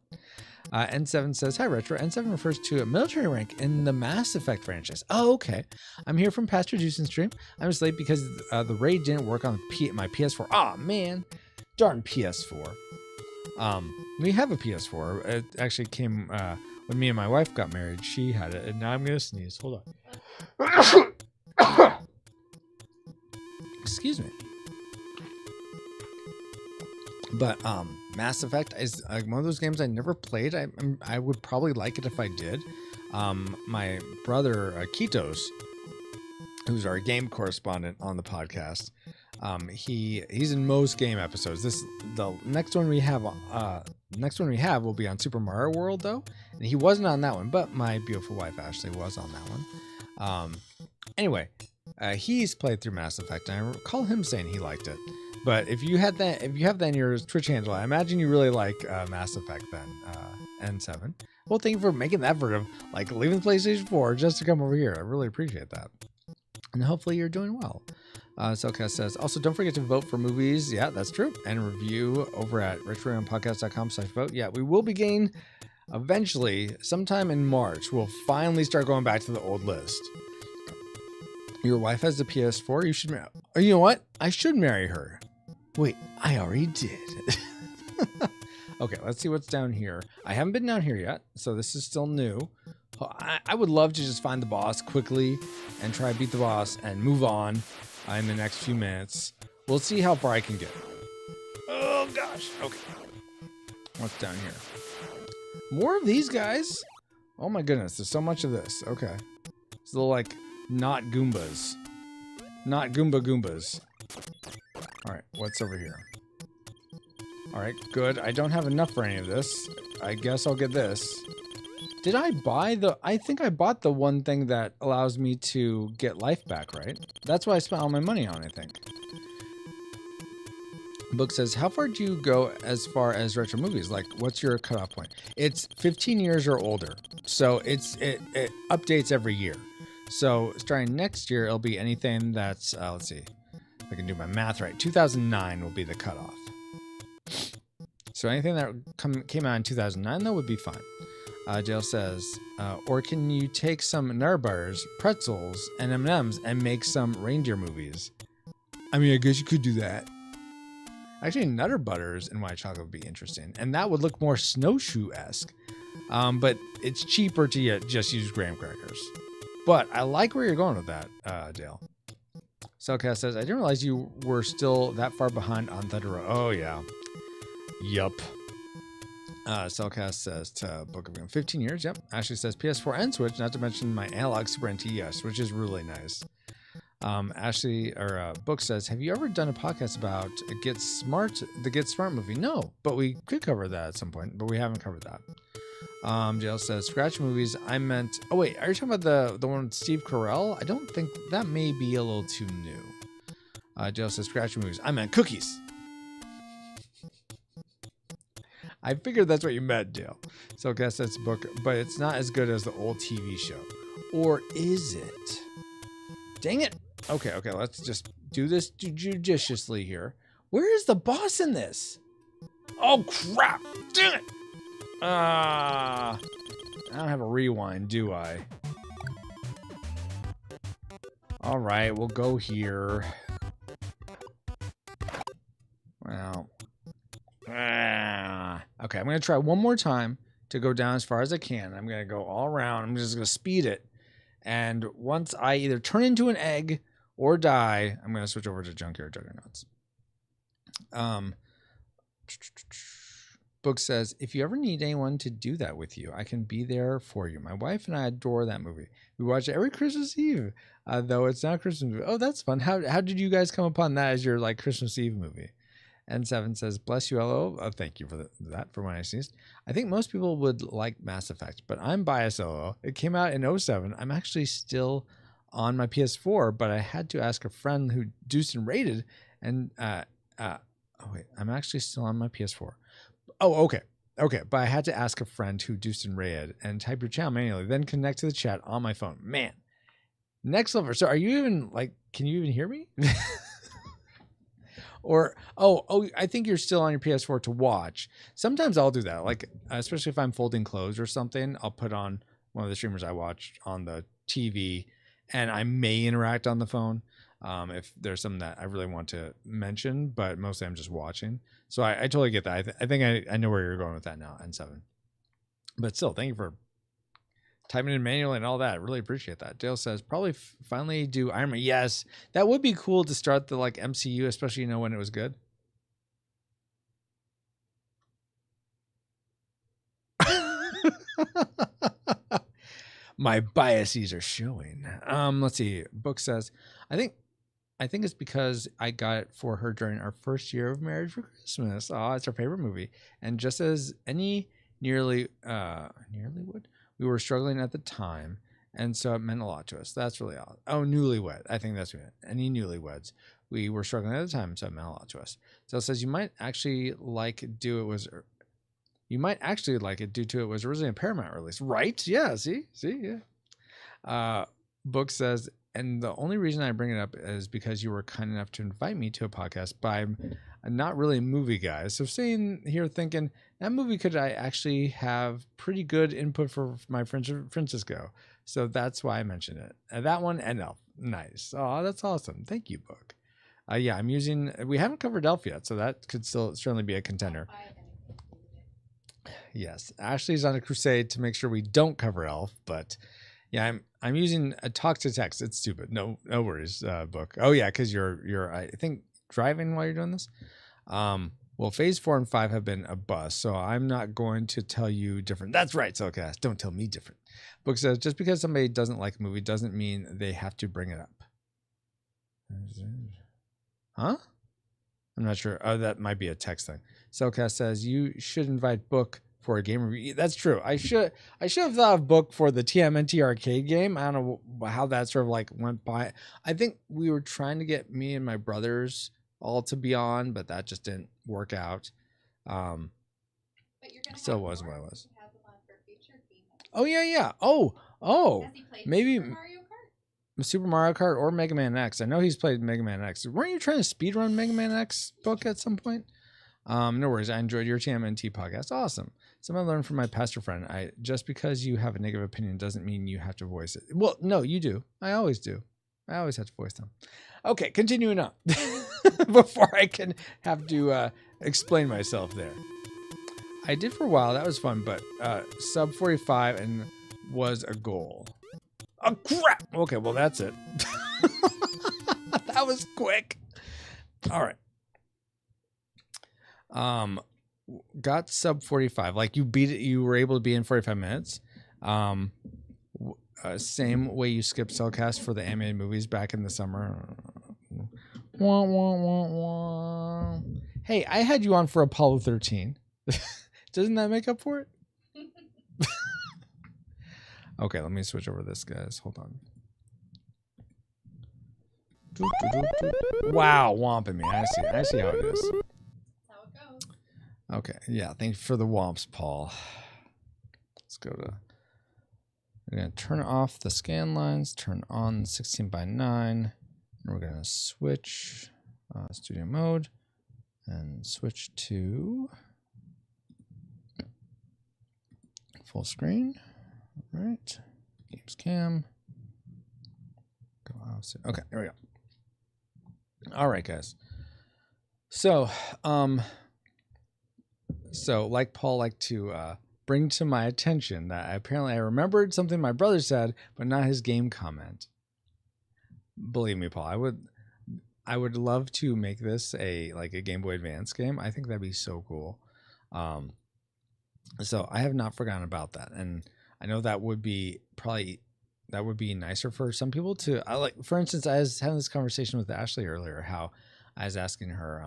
N7 says, hi, Retro. N7 refers to a military rank in the Mass Effect franchise. Oh, okay. I'm here from Pastor Juice's stream. I was late because the raid didn't work on my PS4. Ah, man. Darn PS4. We have a PS4. It actually came when me and my wife got married. She had it, and now I'm going to sneeze. Hold on. Excuse me. But Mass Effect is one of those games I never played. I would probably like it if I did. My brother Kitos, who's our game correspondent on the podcast, he's in most game episodes. The next one we have will be on Super Mario World though, and he wasn't on that one. But my beautiful wife Ashley was on that one. Anyway, he's played through Mass Effect, and I recall him saying he liked it. But if you have that in your Twitch handle, I imagine you really like Mass Effect then, N7. Well, thank you for making the effort of leaving the PlayStation 4 just to come over here. I really appreciate that. And hopefully you're doing well. Cellcast says, also don't forget to vote for movies. Yeah, that's true. And review over at retrorealpodcast.com/vote. Yeah, we will begin eventually, sometime in March, we'll finally start going back to the old list. Your wife has a PS4. You should marry. You know what? I should marry her. Wait, I already did. Okay, let's see what's down here. I haven't been down here yet, so this is still new. I would love to just find the boss quickly and try to beat the boss and move on in the next few minutes. We'll see how far I can get. Oh, gosh. Okay. What's down here? More of these guys? Oh, my goodness. There's so much of this. Okay. It's a little not Goombas. Not Goombas. Alright, what's over here? Alright, good. I don't have enough for any of this. I guess I'll get this. Did I buy I think I bought the one thing that allows me to get life back, right? That's what I spent all my money on, I think. Book says, how far do you go as far as retro movies? What's your cutoff point? It's 15 years or older. So it updates every year. So starting next year, it'll be anything that's, let's see if I can do my math right. 2009 will be the cutoff. So anything that came out in 2009, though, would be fine. Dale says, or can you take some Nutterbutters, pretzels, and M&Ms and make some reindeer movies? I mean, I guess you could do that. Actually, Nutterbutters and white chocolate would be interesting. And that would look more snowshoe-esque. But it's cheaper to just use graham crackers. But I like where you're going with that, Dale. Cellcast says, I didn't realize you were still that far behind on Thunder Road. Oh, yeah. Yup. Cellcast says to Book of Game, 15 years. Yep. Ashley says PS4 and Switch, not to mention my analog Super NTS, which is really nice. Book says, have you ever done a podcast about the Get Smart movie? No, but we could cover that at some point, but we haven't covered that. JL says, scratch movies, I meant... Oh, wait, are you talking about the one with Steve Carell? I don't think... That may be a little too new. JL says, scratch movies, I meant cookies. I figured that's what you meant, Dale. So I guess that's a book, but it's not as good as the old TV show. Or is it? Dang it. Okay, let's just do this judiciously here. Where is the boss in this? Oh, crap. Dang it. I don't have a rewind, do I? All right, we'll go here. Well. Okay, I'm going to try one more time to go down as far as I can. I'm going to go all around. I'm just going to speed it. And once I either turn into an egg or die, I'm going to switch over to Junkyard Juggernauts. Book says, if you ever need anyone to do that with you, I can be there for you. My wife and I adore that movie. We watch it every Christmas Eve, though it's not Christmas movie. Oh, that's fun. How did you guys come upon that as your like Christmas Eve movie? N7 says, bless you, LO. Oh, thank you for that, for when I sneezed. I think most people would like Mass Effect, but I'm biased, LO. It came out in 07. I'm actually still on my PS4, but I had to ask a friend who deuced and rated, and, oh, wait, I'm actually still on my PS4. Oh, okay. Okay, but I had to ask a friend who deuced and rated and type your channel manually, then connect to the chat on my phone. Man, next level. So are you even, like, can you even hear me? Or, oh, I think you're still on your PS4 to watch. Sometimes I'll do that. Like, especially if I'm folding clothes or something, I'll put on one of the streamers I watch on the TV, and I may interact on the phone if there's something that I really want to mention, but mostly I'm just watching. So I totally get that. I think I know where you're going with that now, N7. But still, thank you for typing in manually and all that. Really appreciate that. Dale says, probably finally do Iron Man. Yes, that would be cool to start the like MCU, especially, you know, when it was good. My biases are showing. Let's see. Book says, I think it's because I got it for her during our first year of marriage for Christmas. Oh, it's our favorite movie. And just as any nearly would, we were struggling at the time, and so it meant a lot to us. That's really odd. Oh, newlywed. I think that's what it meant. Any newlyweds. We were struggling at the time, so it meant a lot to us. So it says you might actually like it due to it was originally a Paramount release. Right? Yeah, see, yeah. Book says, and the only reason I bring it up is because you were kind enough to invite me to a podcast, but I'm not really a movie guy. So sitting here thinking, that movie could I actually have pretty good input for my friend Francisco. So that's why I mentioned it. That one and Elf. Nice. Oh, that's awesome. Thank you, Book. Yeah, we haven't covered Elf yet, so that could still certainly be a contender. Yes, Ashley's on a crusade to make sure we don't cover Elf, but yeah, I'm using a talk to text. It's stupid. No worries, Book. Oh yeah, because you're I think driving while you're doing this. Well, phase 4 and 5 have been a bust, so I'm not going to tell you different. That's right, Cellcast. Don't tell me different. Book says, just because somebody doesn't like a movie doesn't mean they have to bring it up. Huh? I'm not sure. Oh, that might be a text thing. Cellcast says, you should invite Book for a game review. That's true. I should have thought of Book for the TMNT arcade game. I don't know how that sort of like went by. I think we were trying to get me and my brothers all to be on, but that just didn't work out. But you're gonna Still have wasn't what I more was. to have them on for future game episodes. Oh yeah. Oh. Has he played maybe Super Mario Kart? Super Mario Kart or Mega Man X. I know he's played Mega Man X. Weren't you trying to speedrun Mega Man X, Book, at some point? No worries. I enjoyed your TMNT podcast. Awesome. Something I learned from my pastor friend. Just because you have a negative opinion doesn't mean you have to voice it. Well, no, you do. I always do. I always have to voice them. Okay, continuing on. Before I can have to explain myself there. I did for a while. That was fun, but sub 45 and was a goal. Oh, crap. Okay, well, that's it. That was quick. All right. Got sub 45. Like you beat it. You were able to be in 45 minutes. Same way you skipped Cellcast for the animated movies back in the summer. Wah, wah, wah, wah. Hey, I had you on for Apollo 13. Doesn't that make up for it? Okay, let me switch over this, guys. Hold on. Wow, whomping me. I see how it is. That's how it goes. Okay. Yeah. Thank you for the womps, Paul. Let's go to. We're going to turn off the scan lines, turn on 16 by 9, and we're going to switch studio mode and switch to full screen. All right. Games cam. Go opposite. Okay, there we go. All right, guys. So, like Paul liked to bring to my attention that apparently I remembered something my brother said, but not his game comment. Believe me, Paul, I would love to make this a Game Boy Advance game. I think that'd be so cool. So I have not forgotten about that, and I know that would be nicer for some people to. For instance, I was having this conversation with Ashley earlier, how I was asking her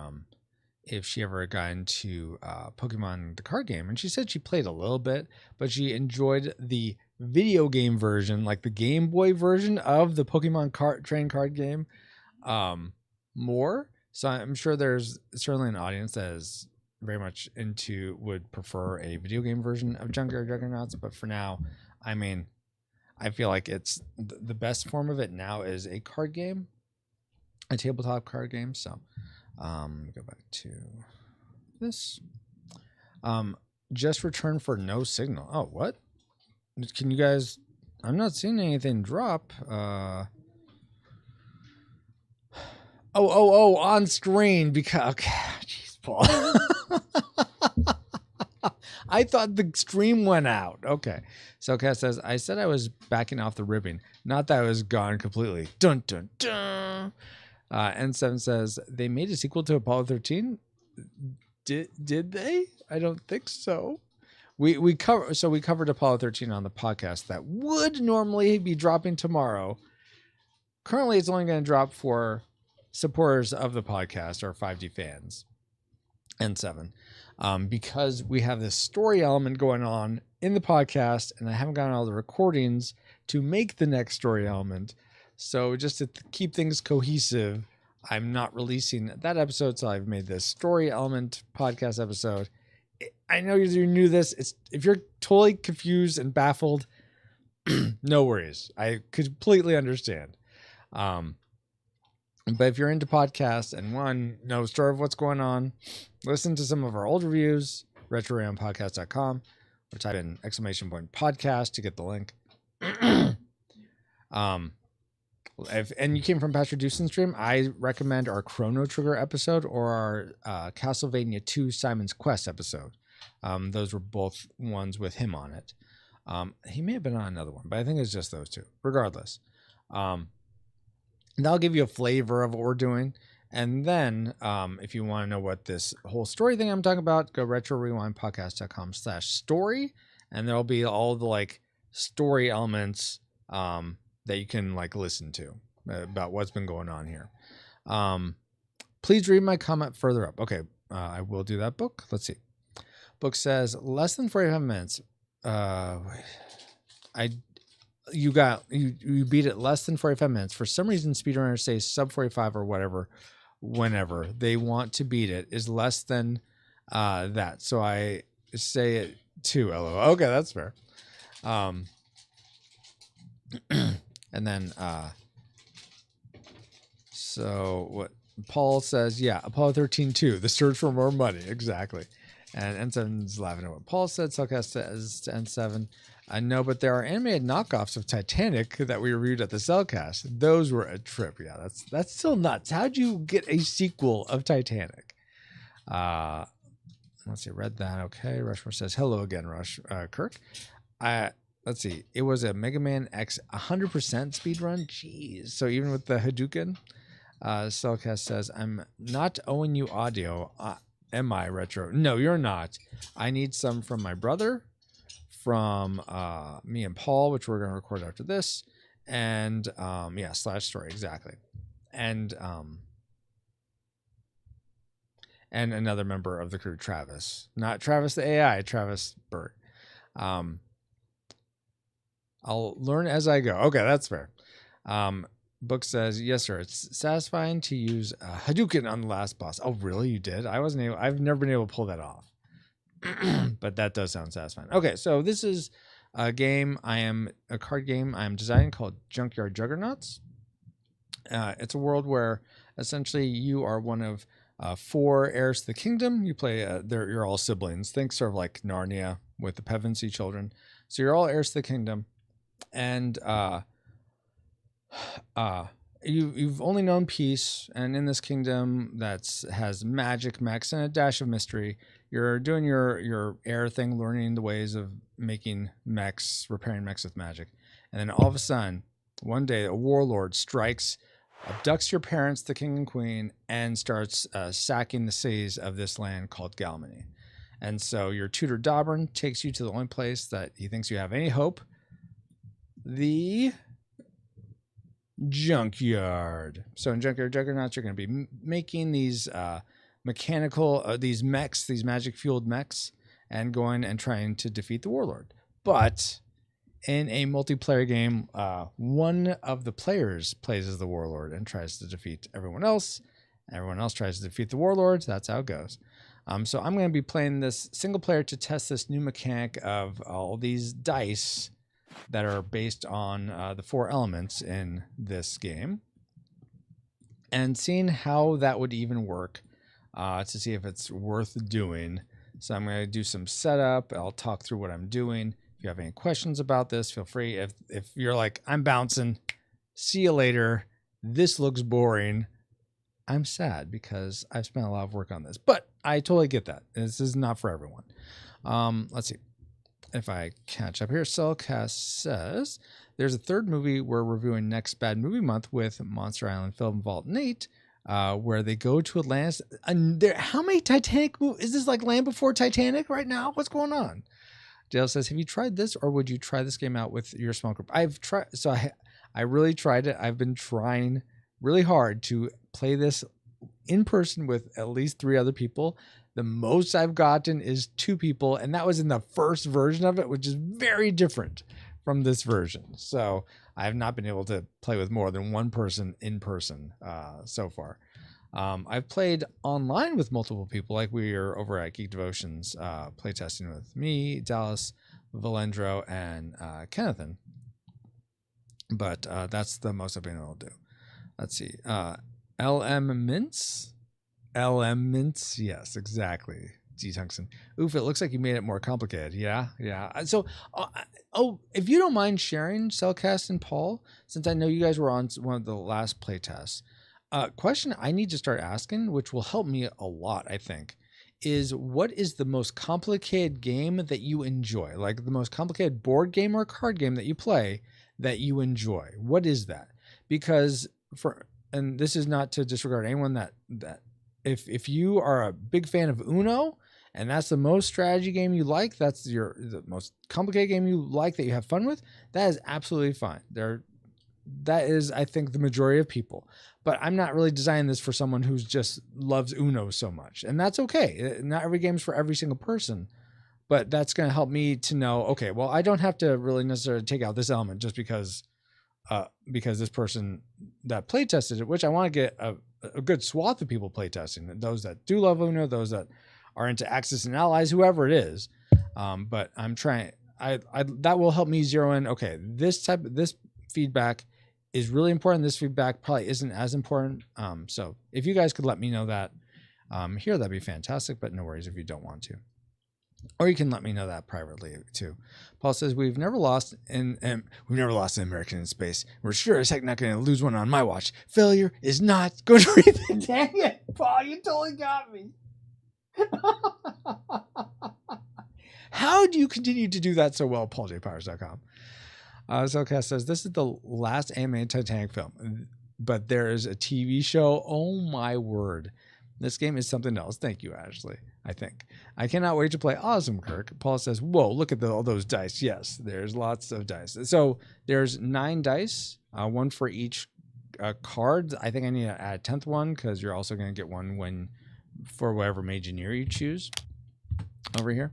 if she ever got into Pokemon the card game, and she said she played a little bit, but she enjoyed the video game version, like the Game Boy version of the Pokemon trading card game, more. So I'm sure there's certainly an audience that is very much would prefer a video game version of Junkyard Juggernauts, but for now, I mean, I feel like it's the best form of it now is a card game, a tabletop card game. So go back to this. Just returned for no signal. Oh, what? Can you guys? I'm not seeing anything drop. Oh, on screen because. Okay, jeez, Paul. I thought the stream went out. Okay. So Kat says, I said I was backing off the ribbing, not that I was gone completely. Dun dun dun. N7 says they made a sequel to Apollo 13. Did they? I don't think so. We covered Apollo 13 on the podcast that would normally be dropping tomorrow. Currently, it's only going to drop for supporters of the podcast or 5D fans. N7. Because we have this story element going on in the podcast, and I haven't gotten all the recordings to make the next story element. So just to keep things cohesive, I'm not releasing that episode. So I've made this story element podcast episode. I know you're new to this. If you're totally confused and baffled, no worries. I completely understand. But if you're into podcasts and want to know the story of what's going on, listen to some of our old reviews, retrorandpodcast.com, or type in !podcast to get the link. And you came from Pastor Dewson's stream, I recommend our Chrono Trigger episode or our Castlevania 2 Simon's Quest episode. Those were both ones with him on it. He may have been on another one, but I think it's just those two. Regardless. And that'll give you a flavor of what we're doing. And then if you want to know what this whole story thing I'm talking about, go retrorewindpodcast.com/story. And there'll be all the story elements that you can listen to about what's been going on here. Please read my comment further up. Okay, I will do that. Book. Let's see. Book says less than 45 minutes. You beat it less than 45 minutes. For some reason, speedrunners say sub 45 or whatever, whenever they want to beat it is less than that. So I say it too. LO. Okay, that's fair. And then so what Paul says, yeah, Apollo 13 2, the search for more money. Exactly. And N7's laughing at what Paul said. Succast says to N7. I know, but there are animated knockoffs of Titanic that we reviewed at the Cellcast. Those were a trip. Yeah, that's still nuts. How'd you get a sequel of Titanic? Let's see. Read that. Okay. Rushmore says hello again, Kirk. Let's see. It was a Mega Man X 100% speed run. Jeez. So even with the Hadouken, Cellcast says I'm not owing you audio. Am I, Retro? No, you're not. I need some from my brother, from me and Paul, which we're going to record after this, and yeah, /story, exactly, and another member of the crew, Travis, not Travis the AI, Travis Burt. I'll learn as I go. Okay, that's fair. Book says, yes, sir. It's satisfying to use Hadouken on the last boss. Oh, really? You did? I've never been able to pull that off. But that does sound satisfying. Okay, so this is a game. A card game I'm designing called Junkyard Juggernauts. It's a world where essentially you are one of 4 heirs to the kingdom. You play. You're all siblings. Think sort of like Narnia with the Pevensey children. So you're all heirs to the kingdom, and you've only known peace, and in this kingdom has magic, mechs, and a dash of mystery. You're doing your heir thing, learning the ways of making mechs, repairing mechs with magic, and then all of a sudden, one day, a warlord strikes, abducts your parents, the king and queen, and starts sacking the cities of this land called Galmany. And so your tutor Dobrin takes you to the only place that he thinks you have any hope, the Junkyard. So in Junkyard Juggernauts, you're going to be making these mechanical, these mechs, these magic-fueled mechs, and going and trying to defeat the warlord. But in a multiplayer game, one of the players plays as the warlord and tries to defeat everyone else. Everyone else tries to defeat the warlord. That's how it goes. So I'm going to be playing this single player to test this new mechanic of all these dice that are based on the 4 elements in this game, and seeing how that would even work to see if it's worth doing. So I'm going to do some setup. I'll talk through what I'm doing. If you have any questions about this, feel free. If you're like, I'm bouncing, see you later, this looks boring, I'm sad because I've spent a lot of work on this, but I totally get that. This is not for everyone. Let's see if I catch up here. Cellcast says there's a 3rd movie we're reviewing next Bad Movie Month with Monster Island Film Vault Nate, where they go to Atlantis. And how many Titanic movies? Is this like Land Before Titanic right now? What's going on? Dale says, have you tried this, or would you try this game out with your small group? I've tried. So I really tried it. I've been trying really hard to play this in person with at least 3 other people. The most I've gotten is 2 people, and that was in the first version of it, which is very different from this version. So I have not been able to play with more than 1 person in person so far. I've played online with multiple people, like we are over at Geek Devotions, playtesting with me, Dallas, Valendro, and Kennethan. But that's the most I've been able to do. Let's see. LM Mints? LM Mints? Yes, exactly. G Tungsten. Oof, it looks like you made it more complicated. Yeah. So, if you don't mind sharing, Cellcast and Paul, since I know you guys were on one of the last playtests, question I need to start asking, which will help me a lot, I think, is what is the most complicated game that you enjoy? Like the most complicated board game or card game that you play that you enjoy? What is that? Because and this is not to disregard anyone that if you are a big fan of Uno and that's the most strategy game you like, that's the most complicated game you like that you have fun with, that is absolutely fine. That is, I think, the majority of people. But I'm not really designing this for someone who just loves Uno so much. And that's okay. Not every game is for every single person. But that's going to help me to know, okay, well, I don't have to really necessarily take out this element just because this person that play tested it, which I want to get a good swath of people play testing, those that do love Uno, those that are into Axis and Allies, whoever it is. But I'm trying, that will help me zero in, okay, this feedback is really important. This feedback probably isn't as important. So if you guys could let me know that here, that'd be fantastic, but no worries if you don't want to. Or you can let me know that privately too. Paul says, we've never lost an American in space. We're sure as heck not going to lose one on my watch. Failure is not going to read the dang it, Paul, you totally got me. How do you continue to do that so well, PaulJPowers.com? Cellcast says, this is the last animated Titanic film, but there is a TV show. Oh my word. This game is something else. Thank you, Ashley. I think. I cannot wait to play Awesome Kirk. Paul says, whoa, look at all those dice. Yes, there's lots of dice. So there's 9 dice, 1 for each card. I think I need to add a 10th one because you're also going to get one for whatever Mageneer you choose over here.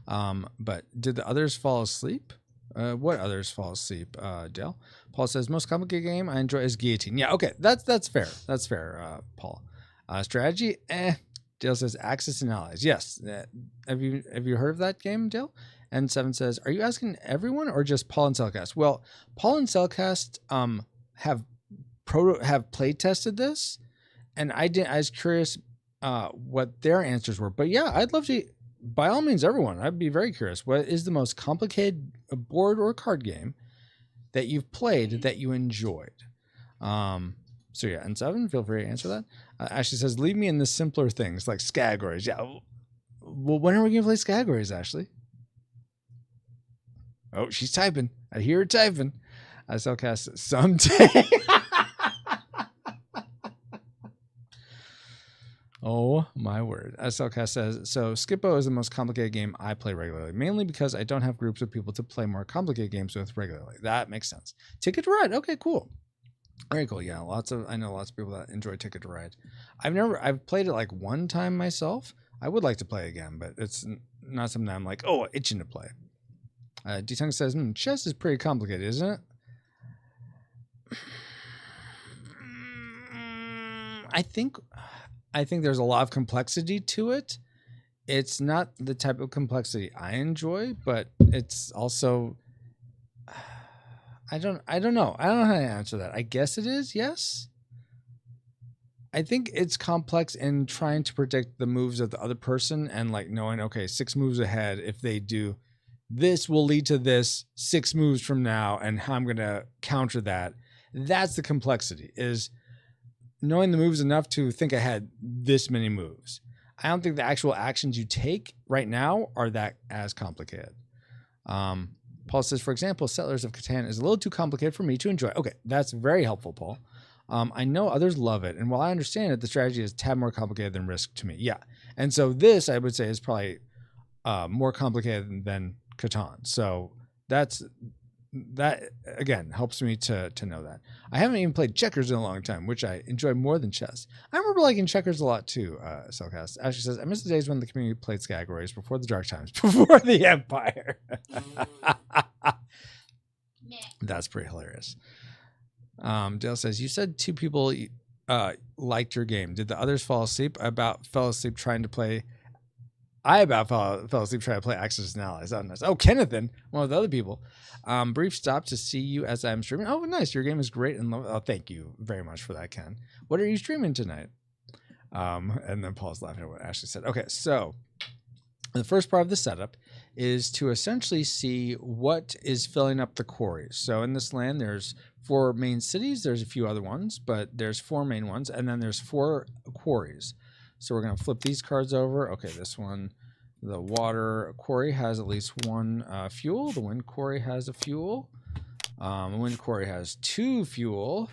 But did the others fall asleep? What others fall asleep, Dale? Paul says, most complicated game I enjoy is Guillotine. Yeah, okay, that's fair. That's fair, Paul. Strategy, Dale says Axis and Allies. Yes. Have you heard of that game, Dale? And Seven says, are you asking everyone or just Paul and Cellcast? Well, Paul and Cellcast have play tested this, and I was curious what their answers were. But yeah, I'd love to. By all means, everyone, I'd be very curious. What is the most complicated board or card game that you've played that you enjoyed? So yeah, and Seven, feel free to answer that. Ashley says, leave me in the simpler things like Skagaways. Yeah. Well, when are we going to play Skagaways, Ashley? Oh, she's typing. I hear her typing. Cellcast someday. Oh my word. Cellcast says, so Skippo is the most complicated game I play regularly, mainly because I don't have groups of people to play more complicated games with regularly. That makes sense. Ticket to Ride. Okay, cool. Very cool. Yeah, I know lots of people that enjoy Ticket to Ride. I've played it like one time myself. I would like to play again, but it's not something I'm like, oh, itching to play. D-Tongue says, chess is pretty complicated, isn't it? I think there's a lot of complexity to it. It's not the type of complexity I enjoy, but it's also I don't know. I don't know how to answer that. I guess it is, yes. I think it's complex in trying to predict the moves of the other person and like knowing, okay, 6 moves ahead, if they do this will lead to this 6 moves from now, and how I'm going to counter that. That's the complexity, is knowing the moves enough to think ahead this many moves. I don't think the actual actions you take right now are that as complicated. Paul says, for example, Settlers of Catan is a little too complicated for me to enjoy. Okay, that's very helpful, Paul. I know others love it, and while I understand it, the strategy is a tad more complicated than Risk to me. Yeah, and so this, I would say, is probably more complicated than Catan. So that again helps me to know that. I haven't even played checkers in a long time, which I enjoy more than chess. I remember liking checkers a lot too. Cellcast Ashley says, I miss the days when the community played Skagaways before the dark times, before the Empire. That's pretty hilarious. Dale says, you said 2 people liked your game. Did the others fall asleep? Fell asleep trying to play. I fell asleep trying to play Axis and Allies. Oh, nice. Oh, Kennethan, one of the other people. Brief stop to see you as I'm streaming. Oh, nice. Your game is great. And oh, thank you very much for that, Ken. What are you streaming tonight? And then Paul's laughing at what Ashley said. Okay, so the first part of the setup is to essentially see what is filling up the quarries. So in this land, there's 4 main cities. There's a few other ones, but there's 4 main ones. And then there's 4 quarries. So we're going to flip these cards over. Okay, this one, the water quarry has at least 1 fuel. The wind quarry has a fuel. The wind quarry has 2 fuel.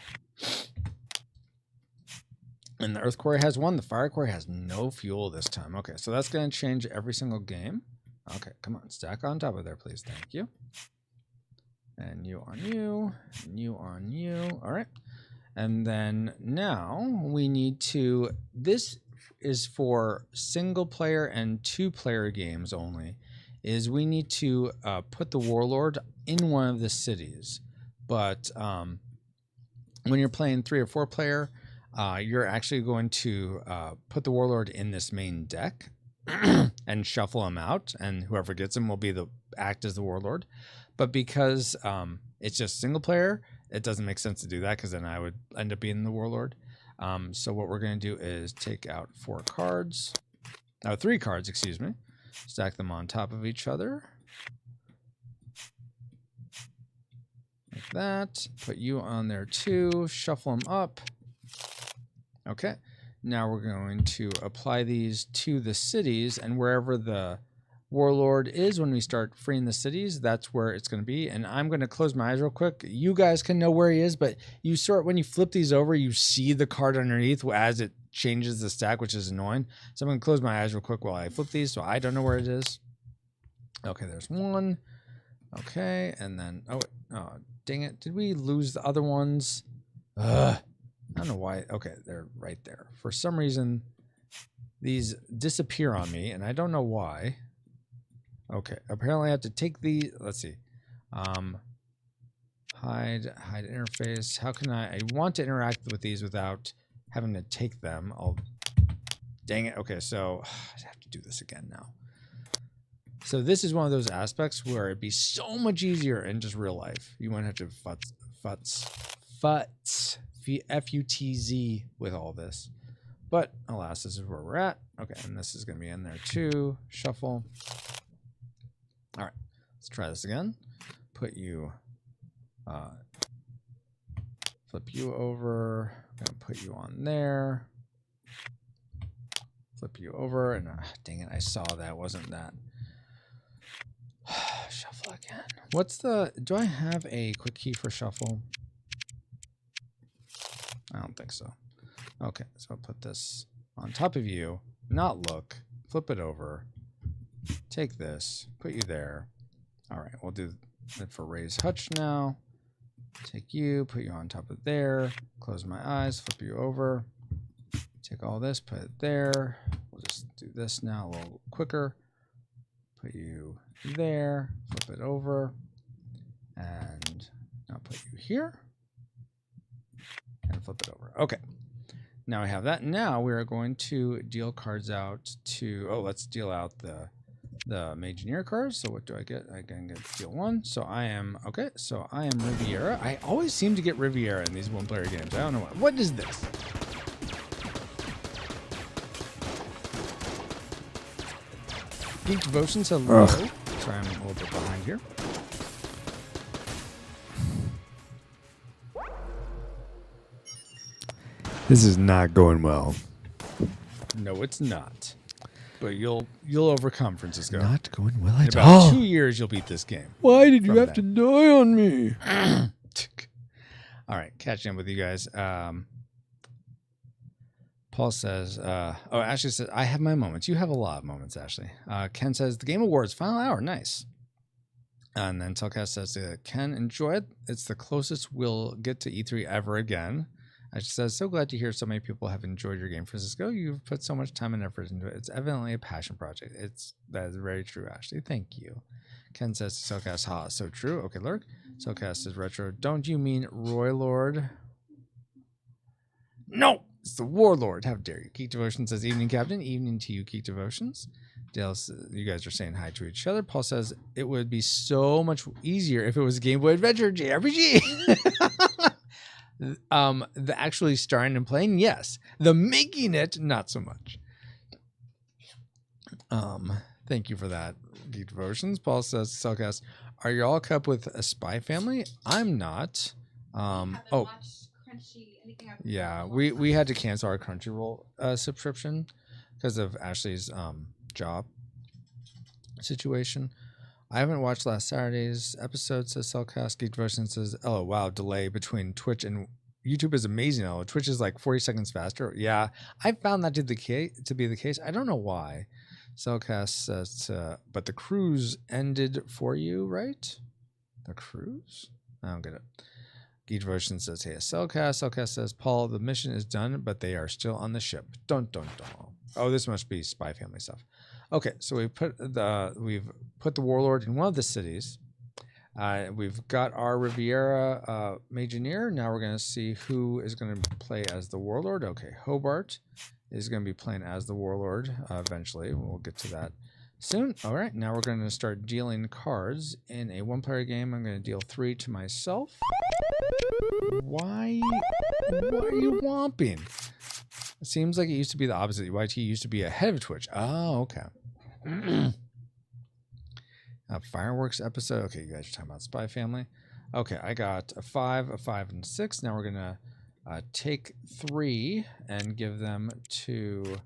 And the earth quarry has 1. The fire quarry has no fuel this time. Okay, so that's going to change every single game. Okay, come on. Stack on top of there, please. Thank you. And you on you. And you on you. All right. And then now we need to... This is for single player and 2-player games only, is we need to put the warlord in one of the cities. But when you're playing 3 or 4 player, you're actually going to put the warlord in this main deck and shuffle him out, and whoever gets him will act as the warlord. But because it's just single player, it doesn't make sense to do that, because then I would end up being the warlord. So what we're going to do is take out 3 cards, excuse me, stack them on top of each other. Like that. Put you on there too. Shuffle them up. Okay. Now we're going to apply these to the cities, and wherever the warlord is when we start freeing the cities, that's where it's going to be. And I'm going to close my eyes real quick. You guys can know where he is, but when you flip these over, you see the card underneath as it changes the stack, which is annoying. So I'm going to close my eyes real quick while I flip these, so I don't know where it is. Okay, there's 1. Okay, and then oh dang it, did we lose the other ones? I don't know why. Okay, they're right there. For some reason, these disappear on me, and I don't know why. Okay, apparently I have to take the, let's see, hide interface. How can I want to interact with these without having to take them. Dang it. Okay, so I have to do this again now. So this is one of those aspects where it'd be so much easier in just real life. You wouldn't have to futz, F-U-T-Z with all this. But alas, this is where we're at. Okay, and this is going to be in there too. Shuffle. All right, let's try this again. Put you, flip you over. I'm going to put you on there. Flip you over, and dang it, I saw that. Wasn't that? Shuffle again. What's the... Do I have a quick key for shuffle? I don't think so. Okay, so I'll put this on top of you. Not look. Flip it over. Take this. Put you there. All right, we'll do it for Raise Hutch now. Take you. Put you on top of there. Close my eyes. Flip you over. Take all this. Put it there. We'll just do this now a little quicker. Put you there, flip it over, and now put you here, and flip it over. Okay, now I have that. Now we are going to deal cards out to, let's deal out the Mageneer cards. So what do I get? I can get deal 1. So I am, okay, so I am Riviera. I always seem to get Riviera in these one-player games. I don't know why. What is this? Geek Devotions, hello. Sorry, I'm a little bit behind here. This is not going well. No, it's not. But you'll overcome, Francisco. Not going well In at about all. 2 years, you'll beat this game. Why did you From have that. to die on me? All right, catching up with you guys. Paul says, Ashley says, I have my moments. You have a lot of moments, Ashley. Ken says, the Game Awards, final hour. Nice. And then Telcast says, Ken, enjoy it. It's the closest we'll get to E3 ever again. Ashley says, so glad to hear so many people have enjoyed your game, Francisco. You've put so much time and effort into it. It's evidently a passion project. That is very true, Ashley. Thank you. Ken says, Telcast, ha, so true. Okay, Lurk. Telcast says, retro. Don't you mean Roy Lord? No! It's the Warlord. How dare you? Geek Devotion says, evening, Captain. Evening to you, Geek Devotions. Dale says, you guys are saying hi to each other. Paul says, it would be so much easier if it was a Game Boy Adventure JRPG. The actually starting and playing, yes. The making it, not so much. Thank you for that, Geek Devotions. Paul says, Cellcast, are you all caught up with a Spy Family? I'm not. Yeah, we had to cancel our Crunchyroll subscription because of Ashley's job situation. I haven't watched last Saturday's episode, says Cellcast. Geek Devotion says, oh, wow, delay between Twitch and YouTube is amazing. Oh, Twitch is like 40 seconds faster. Yeah, I found that to be the case. I don't know why. Cellcast says, but the cruise ended for you, right? The cruise? I don't get it. Geek Devotion says, hey, Cellcast. Cellcast says, Paul, the mission is done, but they are still on the ship. Dun. Oh, this must be Spy Family stuff. Okay, so we've put the Warlord in one of the cities. We've got our Riviera Mageneer. Now we're going to see who is going to play as the Warlord. Okay, Hobart is going to be playing as the Warlord eventually. We'll get to that soon. All right, now we're going to start dealing cards in a one-player game. I'm going to deal 3 to myself. Why are you whomping? It seems like it used to be the opposite. YT used to be ahead of Twitch. Oh, okay. Fireworks episode. Okay, you guys are talking about Spy Family. Okay, I got a 5, and a 6. Now we're going to take 3 and give them to...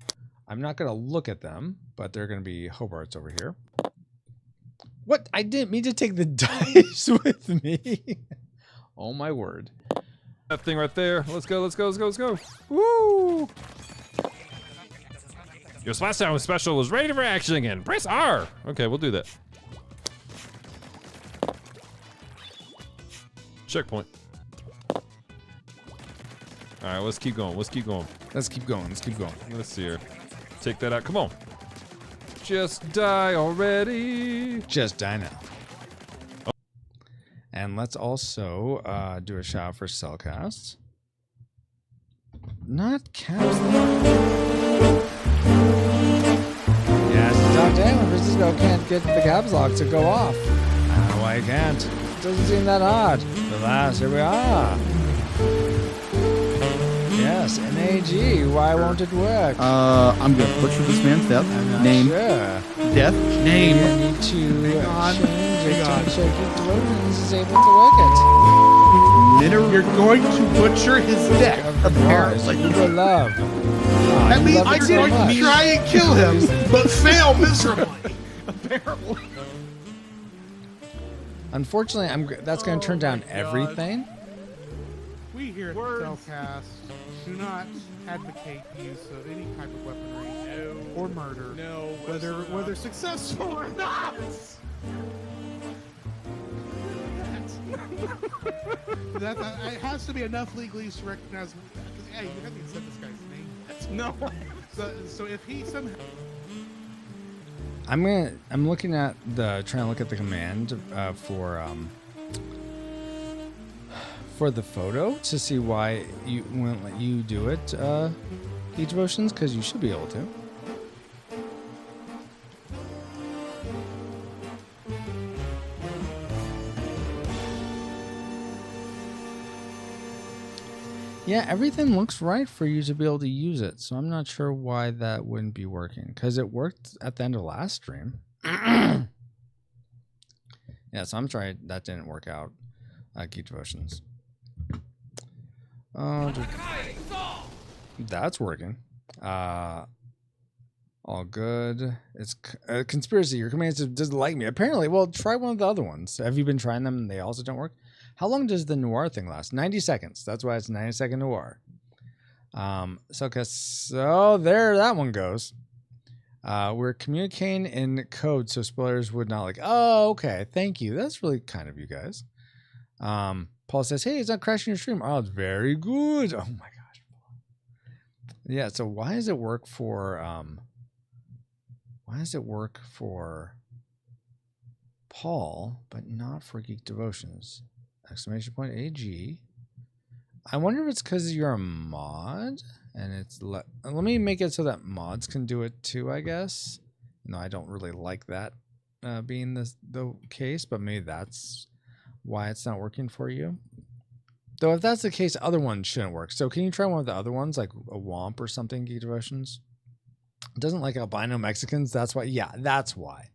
I'm not going to look at them, but they're going to be Hobarts over here. What? I didn't mean to take the dice with me. Oh, my word. That thing right there. Let's go. Woo! Your Splash Down special was ready for action again. Press R. Okay, we'll do that. Checkpoint. All right, let's keep going. Let's keep going. Let's see here. Take that out. Come on. Just die already. Just die now. Oh. And let's also do a shout out for Cellcast. Not cast. saying when Francisco can't get the caps lock to go off. I don't know why he can't. It doesn't seem that odd. But alas, here we are. Yes, NAG. Why won't it work? I'm gonna butcher this man's death. I'm not Name. sure. Death. I Name. need to Hang on. change it Hang on. to Shaky Devotions is able to work it. You're going to butcher his death, apparently. You will love. That means I'm going to try and kill him, but fail miserably. Apparently. Unfortunately, that's going to turn down everything. We here at the Cellcast do not advocate use of any type of weaponry or murder, whether successful or not. It has to be enough legalese to recognize. Hey, you haven't even said this guy's name yet. No. So if he somehow. I'm looking at trying to look at the command for the photo to see why you won't let you do it, Heat Devotions, because you should be able to. Yeah, everything looks right for you to be able to use it, so I'm not sure why that wouldn't be working, because it worked at the end of last stream. Yeah, so I'm sorry that didn't work out. Geek Devotions. That's working. All good. It's a conspiracy. Your commands doesn't like me. Apparently, well, try one of the other ones. Have you been trying them and they also don't work? How long does the noir thing last? 90 seconds. That's why it's 90-second noir. So there that one goes. We're communicating in code so spoilers would not like. Oh, okay. Thank you. That's really kind of you guys. Paul says, hey, it's not crashing your stream. Oh, it's very good. Oh my gosh. Yeah, so why does it work for Paul, but not for Geek Devotions? Exclamation point AG. I wonder if it's because you're a mod and it's let me make it so that mods can do it too, I guess. No, I don't really like that being the case, but maybe that's why it's not working for you. Though if that's the case, other ones shouldn't work. So can you try one of the other ones, like a Womp or something, Geek Devotions? It doesn't like albino Mexicans. That's why. Yeah, that's why.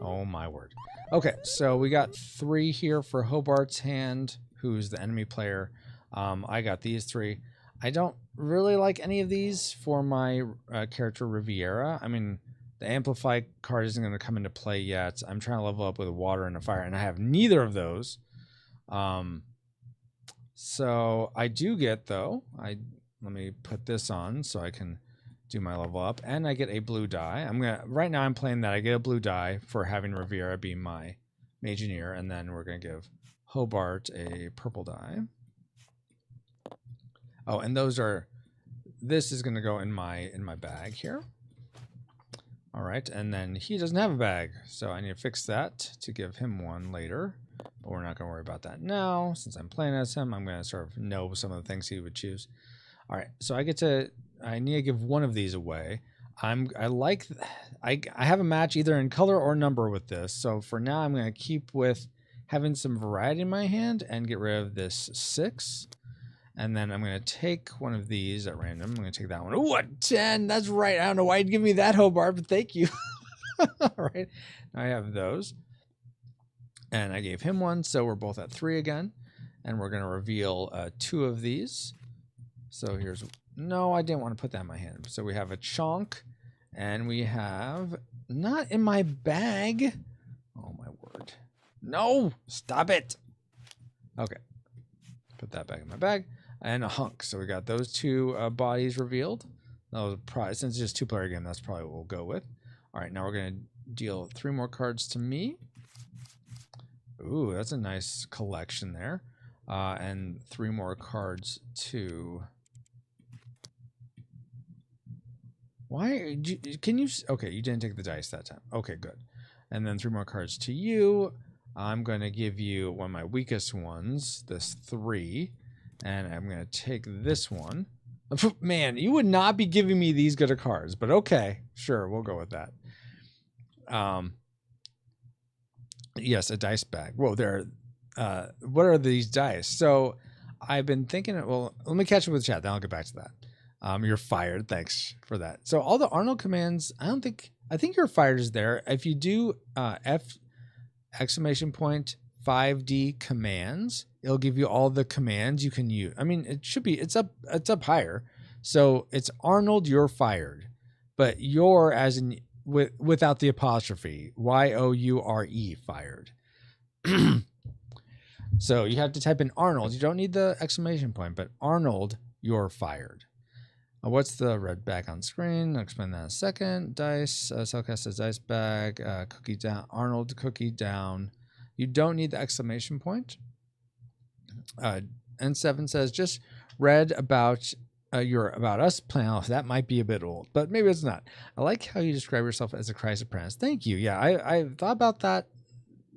Oh my word. Okay, so we got 3 here for Hobart's Hand, who's the enemy player. I got these 3. I don't really like any of these for my character Riviera. I mean, the Amplify card isn't going to come into play yet. I'm trying to level up with a water and a fire, and I have neither of those. So I do get, though, let me put this on so I can do my level up, and I get a blue die. Right now I'm playing that I get a blue die for having Riviera be my Mageneer, and then we're gonna give Hobart a purple die. Oh, and this is gonna go in my bag here. All right, and then he doesn't have a bag, so I need to fix that to give him one later. But we're not gonna worry about that now. Since I'm playing as him, I'm gonna sort of know some of the things he would choose. All right, so I need to give one of these away. I have a match either in color or number with this. So for now, I'm going to keep with having some variety in my hand and get rid of this 6. And then I'm going to take one of these at random. I'm going to take that one. Oh, a 10. That's right. I don't know why you'd give me that, Hobart, but thank you. All right. Now I have those. And I gave him one. So we're both at 3 again. And we're going to reveal 2 of these. So here's... No, I didn't want to put that in my hand. So we have a chonk, and we have not in my bag. Oh my word! No, stop it. Okay, put that back in my bag, and a hunk. So we got those 2 bodies revealed. That was probably, since it's just 2-player game, that's probably what we'll go with. All right, now we're gonna deal 3 more cards to me. Ooh, that's a nice collection there, and 3 more cards to. Why can you? Okay, you didn't take the dice that time. Okay, good. And then 3 more cards to you. I'm going to give you one of my weakest ones, this 3. And I'm going to take this one. Man, you would not be giving me these good of cards, but okay. Sure, we'll go with that. Yes, a dice bag. Whoa, what are these dice? So I've been thinking, well, let me catch up with the chat, then I'll get back to that. You're fired. Thanks for that. So all the Arnold commands, I think you're fired is there. If you do F exclamation point 5D commands, it'll give you all the commands you can use. I mean, it's up higher. So it's Arnold, you're fired. But you're as in without the apostrophe, YOURE, fired. So you have to type in Arnold. You don't need the exclamation point, but Arnold, you're fired. What's the red bag on screen? I'll explain that in a second. Dice, Cellcast says dice bag, cookie down, Arnold, cookie down. You don't need the exclamation point. N7 says just read about your About Us plan. Oh, that might be a bit old, but maybe it's not. I like how you describe yourself as a Christ apprentice. Thank you. Yeah, I thought about that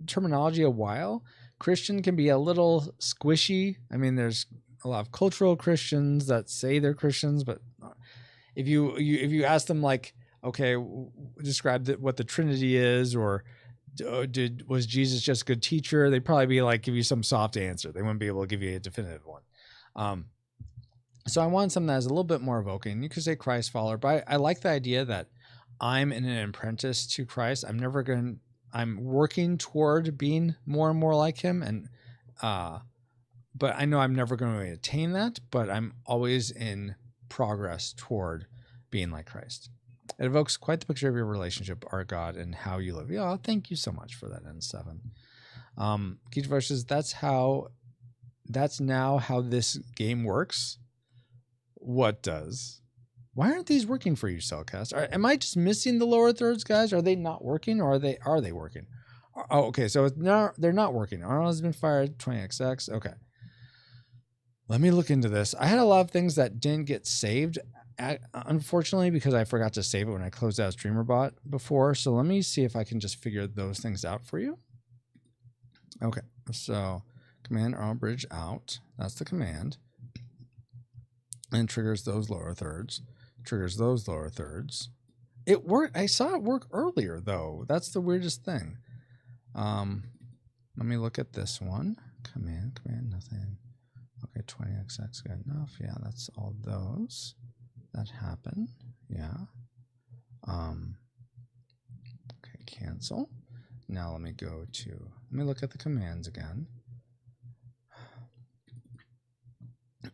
terminology a while. Christian can be a little squishy. I mean, there's a lot of cultural Christians that say they're Christians, but if you ask them like, okay, describe what the Trinity is, or was Jesus just a good teacher? They'd probably be like, give you some soft answer. They wouldn't be able to give you a definitive one. So I want something that's a little bit more evoking. You could say Christ follower, but I like the idea that I'm an apprentice to Christ. I'm working toward being more and more like him. And, but I know I'm never going to attain that, but I'm always in progress toward being like Christ. It evokes quite the picture of your relationship, our God, and how you live. Yeah, thank you so much for that, N7. Keith says, that's now how this game works. What does? Why aren't these working for you, Cellcast? Am I just missing the lower thirds, guys? Are they not working, or are they working? Oh, okay, so they're not working. Arnold has been fired, 20XX. Okay. Let me look into this. I had a lot of things that didn't get saved, unfortunately, because I forgot to save it when I closed out StreamerBot before. So let me see if I can just figure those things out for you. Okay, so command Arnold bridge out. That's the command. And triggers those lower thirds. Triggers those lower thirds. It worked. I saw it work earlier, though. That's the weirdest thing. Let me look at this one. Command, nothing. Okay, 20XX, good enough. Yeah, that's all those that happen. Yeah. Okay, cancel. Now let me look at the commands again.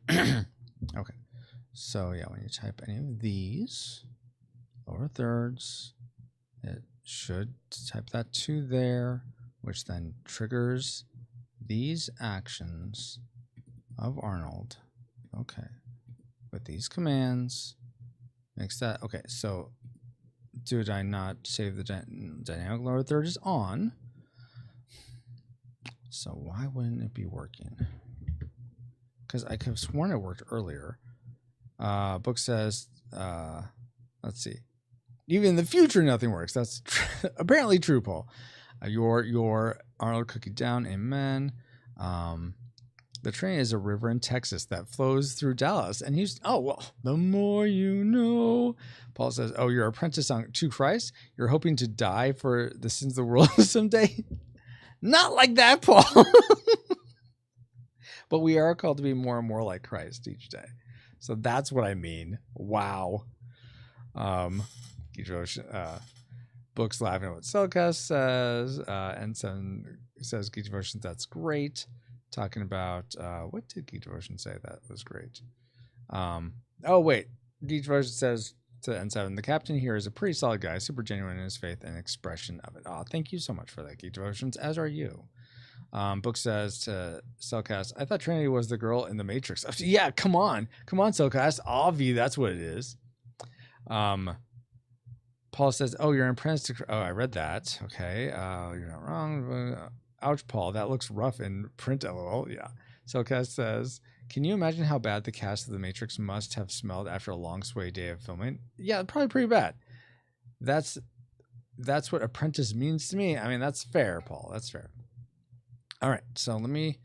Okay. So yeah, when you type any of these lower thirds, it should type that to there, which then triggers these actions of Arnold. Okay. With these commands, makes that, okay, so did I not save the dynamic lower third is on? So why wouldn't it be working? Because I could have sworn it worked earlier. Book says, let's see. Even in the future, nothing works. That's apparently true, Paul. Your Arnold cookie down, amen. The train is a river in Texas that flows through Dallas and Houston. Oh, well, the more you know. Paul says, oh, you're apprentice to Christ? You're hoping to die for the sins of the world someday? Not like that, Paul. But we are called to be more and more like Christ each day. So that's what I mean. Wow. Book's laughing at what Cellcast says. N7 says Geek Devotion, that's great. Talking about, what did Geek Devotion say that was great? Oh, wait. Geek Devotion says to N7, the captain here is a pretty solid guy, super genuine in his faith and expression of it. Oh, thank you so much for that, Geek Devotions, as are you. Book says to Cellcast, I thought Trinity was the girl in the Matrix. Yeah, come on, Cellcast. Obvi, that's what it is. Paul says, oh, you're an apprentice to... Oh, I read that. Okay, you're not wrong. Ouch, Paul, that looks rough in print, lol. Yeah. Cellcast says, can you imagine how bad the cast of The Matrix must have smelled after a long sway day of filming? Yeah, probably pretty bad. That's what apprentice means to me. I mean, that's fair, Paul. That's fair. All right, so let me...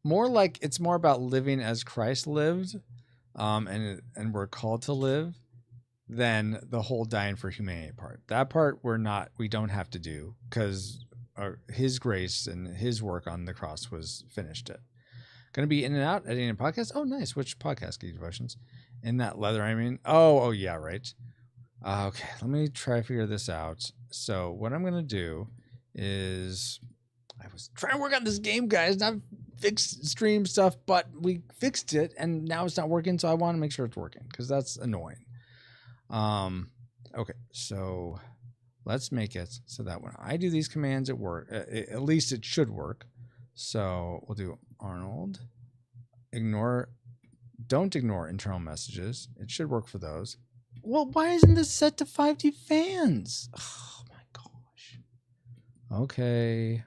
It's more about living as Christ lived, and we're called to live, than the whole dying for humanity part. That part we don't have to do because his grace and his work on the cross was finished it. Going to be in and out editing a podcast. Oh, nice. Which podcast? Geek Devotions. In that leather, I mean. Oh, yeah, right. Okay, let me try to figure this out. So what I'm going to do is I was trying to work on this game, guys, not fix stream stuff, but we fixed it and now it's not working. So I want to make sure it's working because that's annoying. Okay, so let's make it so that when I do these commands, it work. At least it should work. So we'll do Arnold. Don't ignore internal messages. It should work for those. Well, why isn't this set to 5D fans? Oh my gosh. Okay.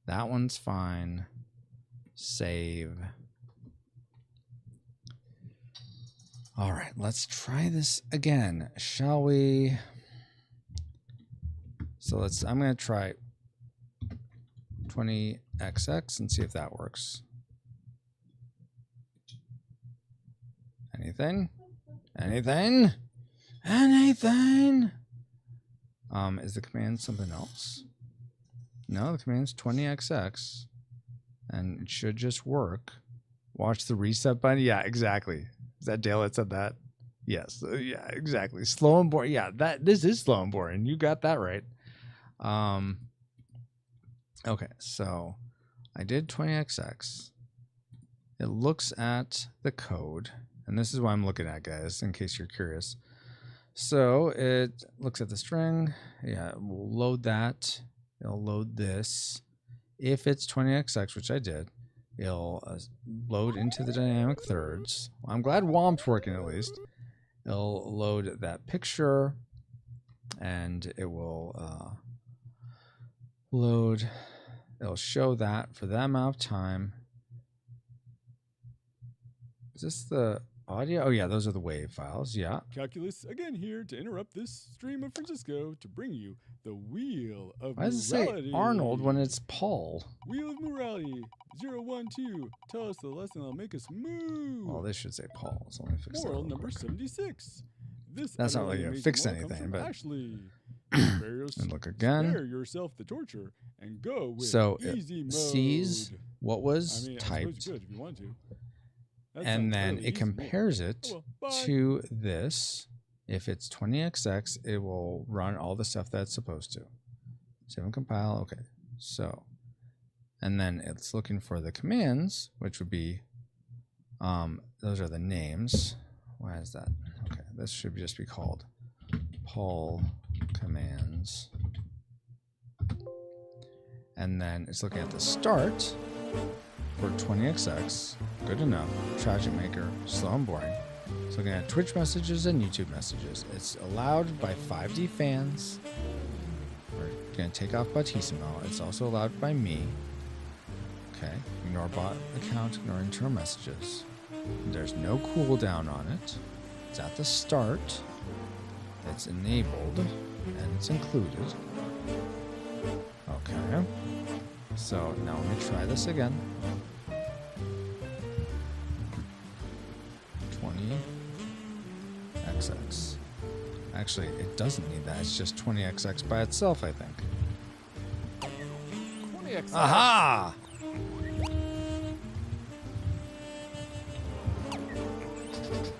That one's fine. Save. All right, let's try this again, shall we? So I'm going to try 20XX and see if that works. Anything? Anything? Anything? Is the command something else? No, the command's 20XX. And it should just work. Watch the reset button. Yeah, exactly. Is that Dale that said that? Yes. Yeah, exactly. Slow and boring. Yeah, this is slow and boring. You got that right. Okay, so I did 20XX. It looks at the code. And this is what I'm looking at, guys, in case you're curious. So it looks at the string. Yeah, we'll load that. It'll load this. If it's 20XX, which I did, it'll load into the dynamic thirds. I'm glad WOMP's working at least. It'll load that picture, and it will load. It'll show that for that amount of time. Is this the audio? Oh, yeah, those are the WAV files. Yeah. Calculus again here to interrupt this stream of Francisco to bring you the Wheel of Why does it Morality. say Arnold when it's Paul? Wheel of Morality 012. Tell us the lesson that'll make us move. Well, this should say Paul. So let me fix that. Moral real number quick. 76. This That's not really utterly gonna amazing fix moral comes anything, from but Ashley. and look again. Spare yourself the torture and go with So easy it mode. sees what was I mean, I typed, suppose you could if you want to. That and sounds then fairly it easy to me. compares it Oh, well, bye. to this. If it's 20XX, it will run all the stuff that's supposed to. Save and compile. Okay, so, and then it's looking for the commands, which would be, those are the names. Why is that? Okay, this should just be called Paul commands. And then it's looking at the start for 20XX. Good enough. Tragic Maker, slow and boring. It's looking at Twitch messages and YouTube messages. It's allowed by 5D fans. We're going to take off Bautissimo. It's also allowed by me. Okay. Ignore bot account, ignore internal messages. There's no cooldown on it. It's at the start. It's enabled. And it's included. Okay. So now let me try this again. 20XX. Actually, it doesn't need that. It's just 20XX by itself, I think. 20x. Aha!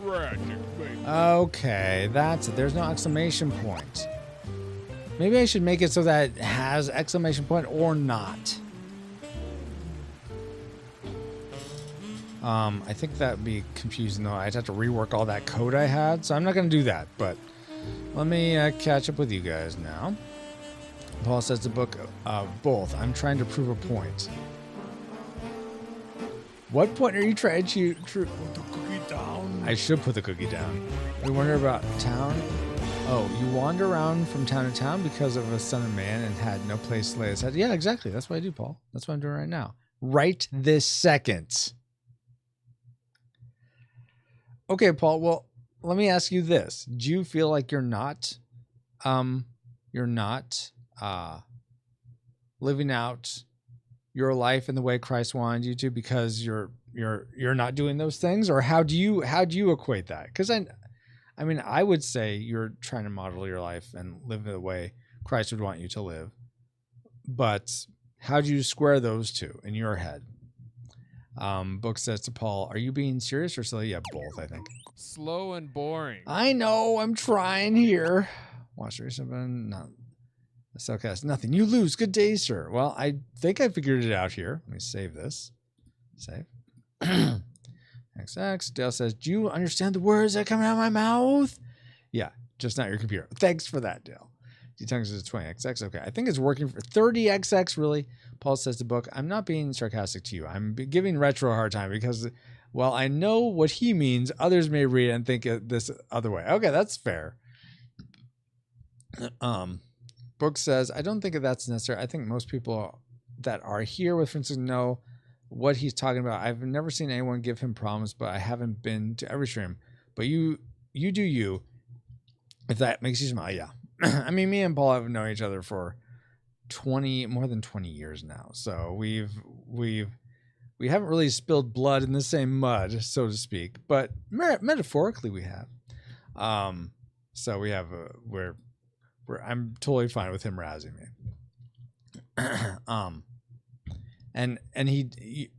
Tragic Maker. Okay, that's it. There's no exclamation point. Maybe I should make it so that it has exclamation point or not. I think that would be confusing though. I'd have to rework all that code I had, so I'm not going to do that. But let me catch up with you guys now. Paul says the book both. I'm trying to prove a point. What point are you trying to put the cookie down? I should put the cookie down. We wonder about town. Oh, you wander around from town to town because of a son of man and had no place to lay his head. Yeah, exactly. That's what I do, Paul. That's what I'm doing right now. Right this second. Okay, Paul. Well, let me ask you this. Do you feel like you're not living out your life in the way Christ wanted you to because you're not doing those things? Or how do you equate that? Because I mean, I would say you're trying to model your life and live the way Christ would want you to live. But how do you square those two in your head? Book says to Paul, are you being serious or silly? Yeah, both, I think. Slow and boring. I know, I'm trying here. Watch there something. No. Cellcast, nothing. You lose. Good day, sir. Well, I think I figured it out here. Let me save this. Save. XX. Dale says, do you understand the words that are coming out of my mouth? Yeah, just not your computer. Thanks for that, Dale. D-Tongues is 20XX. Okay, I think it's working for 30XX, really. Paul says to Book, I'm not being sarcastic to you. I'm giving Retro a hard time because, well, I know what he means. Others may read it and think it this other way. Okay, that's fair. Book says, I don't think that's necessary. I think most people that are here with Francis know what he's talking about. I've never seen anyone give him problems, but I haven't been to every stream. But you do you. If that makes you smile, yeah. I mean, me and Paul have known each other for more than 20 years now. So we haven't really spilled blood in the same mud, so to speak, but metaphorically we have. So we have I'm totally fine with him razzing me. And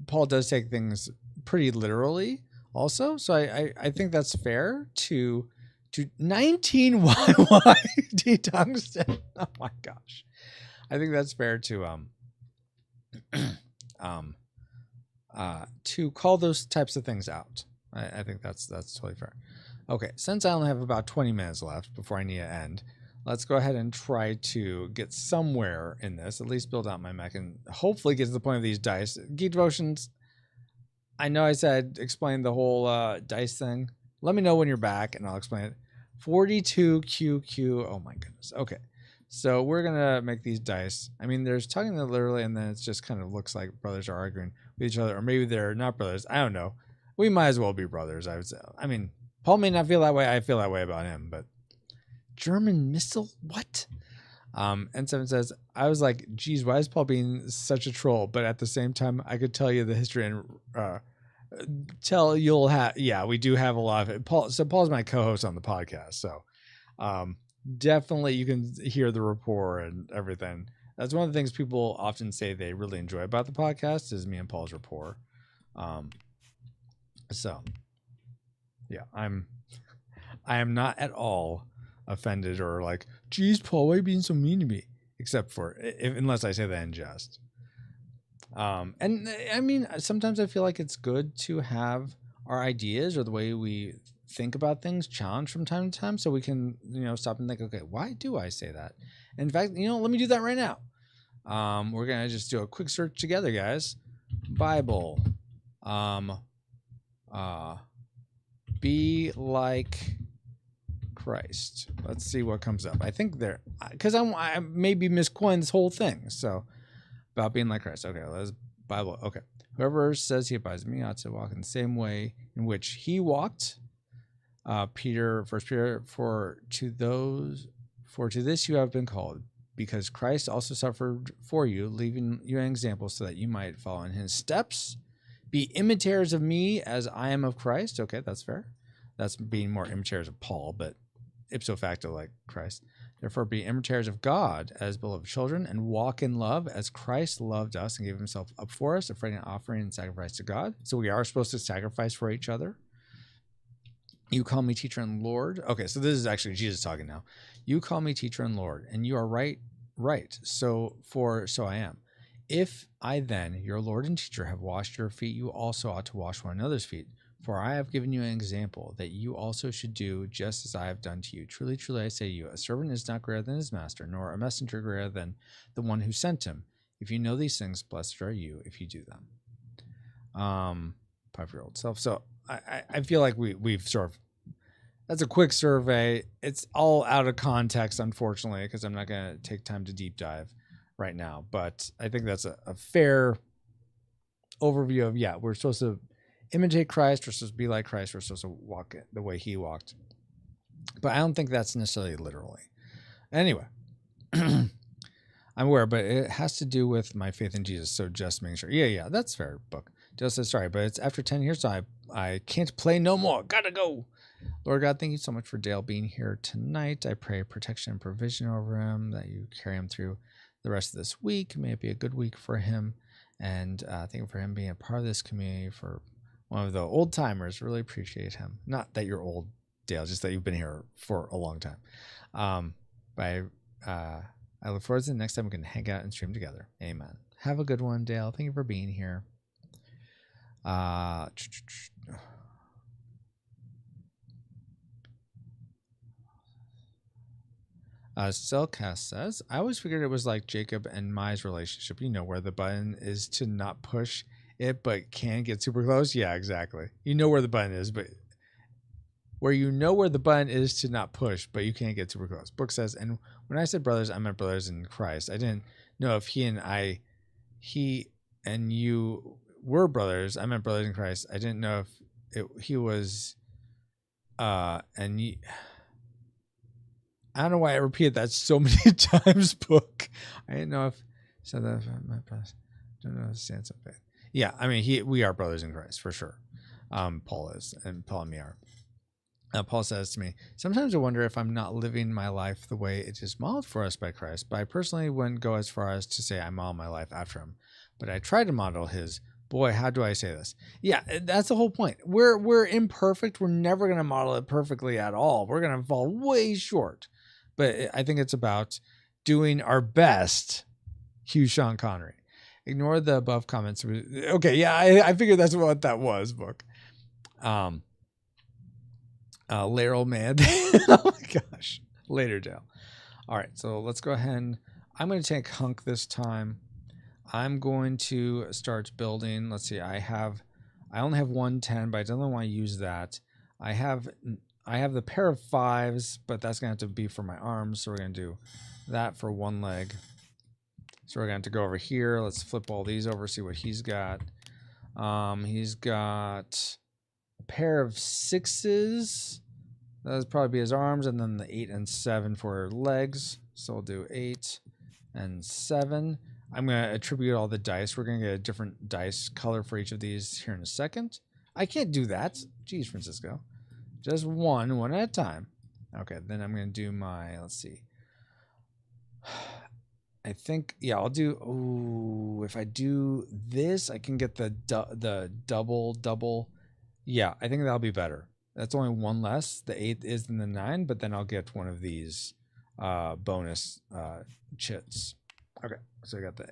Paul does take things pretty literally also. So I think that's fair to 19 YYD tungsten. Oh my gosh. I think that's fair to call those types of things out. I think that's totally fair. Okay, since I only have about 20 minutes left before I need to end, let's go ahead and try to get somewhere in this, at least build out my mech and hopefully get to the point of these dice. Geek Devotions, I know I said explain the whole dice thing. Let me know when you're back and I'll explain it. 42QQ. Oh my goodness. Okay. So we're going to make these dice. I mean, there's talking literally, and then it just kind of looks like brothers are arguing with each other, or maybe they're not brothers. I don't know. We might as well be brothers, I would say. I mean, Paul may not feel that way. I feel that way about him, but German missile? What? N7 says, I was like, geez, why is Paul being such a troll? But at the same time, I could tell you the history and we do have a lot of it. Paul's my co-host on the podcast, so definitely you can hear the rapport and everything. That's one of the things people often say they really enjoy about the podcast is me and Paul's rapport. So yeah, I am not at all offended or like, geez, Paul, why are you being so mean to me? Except for unless I say that in jest. And I mean, sometimes I feel like it's good to have our ideas or the way we think about things challenged from time to time so we can, stop and think, okay, why do I say that? In fact, let me do that right now. We're going to just do a quick search together, guys. Bible. Be like Christ. Let's see what comes up. I think because I maybe miscoined this whole thing. So about being like Christ. Okay, let's Bible. Okay. Whoever says he abides in me ought to walk in the same way in which he walked. First Peter, for to this you have been called, because Christ also suffered for you, leaving you an example so that you might follow in his steps. Be imitators of me as I am of Christ. Okay, that's fair. That's being more imitators of Paul, but ipso facto like Christ. Therefore, be imitators of God as beloved children, and walk in love as Christ loved us and gave himself up for us, a fragrant offering and sacrifice to God. So we are supposed to sacrifice for each other. You call me teacher and Lord. Okay, so this is actually Jesus talking now. You call me teacher and Lord, and you are right. So I am. If I then, your Lord and teacher, have washed your feet, you also ought to wash one another's feet. For I have given you an example that you also should do just as I have done to you. Truly, truly, I say to you, a servant is not greater than his master, nor a messenger greater than the one who sent him. If you know these things, blessed are you if you do them. 5-year-old self. So I feel like we've sort of, that's a quick survey. It's all out of context, unfortunately, because I'm not going to take time to deep dive right now. But I think that's a fair overview of, we're supposed to imitate Christ, we're supposed to be like Christ, we're supposed to walk the way he walked. But I don't think that's necessarily literally. Anyway, I'm aware, but it has to do with my faith in Jesus. So just making sure. Yeah, that's fair, book. Dale says, sorry, but it's after 10 years, so I can't play no more. Gotta go. Lord God, thank you so much for Dale being here tonight. I pray protection and provision over him, that you carry him through the rest of this week. May it be a good week for him. And thank you for him being a part of this community, for one of the old timers. Really appreciate him. Not that you're old, Dale, just that you've been here for a long time. But I look forward to the next time we can hang out and stream together. Amen. Have a good one, Dale. Thank you for being here. Cellcast says, I always figured it was like Jacob and Mai's relationship, where the button is to not push it but can get super close. Yeah, exactly. You know where the button is, but where the button is to not push, but you can't get super close. Book says, and when I said brothers, I meant brothers in Christ. I didn't know if he and you were brothers. I meant brothers in Christ. I didn't know if he was, and you, I don't know why I repeated that so many times, book. I didn't know if said that my brothers. Don't know the stance of faith. Yeah, I mean, we are brothers in Christ for sure. Paul is, and Paul and me are. Paul says to me, sometimes I wonder if I'm not living my life the way it is modeled for us by Christ, but I personally wouldn't go as far as to say I model my life after him. But I try to model his. Boy, how do I say this? Yeah, that's the whole point. We're imperfect. We're never going to model it perfectly at all. We're going to fall way short. But I think it's about doing our best. Hugh Sean Connery. Ignore the above comments. Okay, yeah, I figured that's what that was, book. Later, old man. Oh my gosh. Later, Dale. All right, so let's go ahead and I'm going to take Hunk this time. I'm going to start building. Let's see. I only have 110, but I don't want to use that. I have the pair of 5s, but that's going to have to be for my arms. So we're going to do that for one leg. So we're going to have to go over here. Let's flip all these over, see what he's got. He's got a pair of 6s. That would probably be his arms, and then the 8 and 7 for legs. So we'll do 8 and 7. I'm going to attribute all the dice. We're going to get a different dice color for each of these here in a second. I can't do that. Jeez, Francisco. Just one at a time. Okay, then I'm going to do my, let's see. I think, yeah, I'll do, ooh, if I do this, I can get the double. Yeah, I think that'll be better. That's only one less. The 8 is in the 9, but then I'll get one of these bonus chits. Okay, so I got the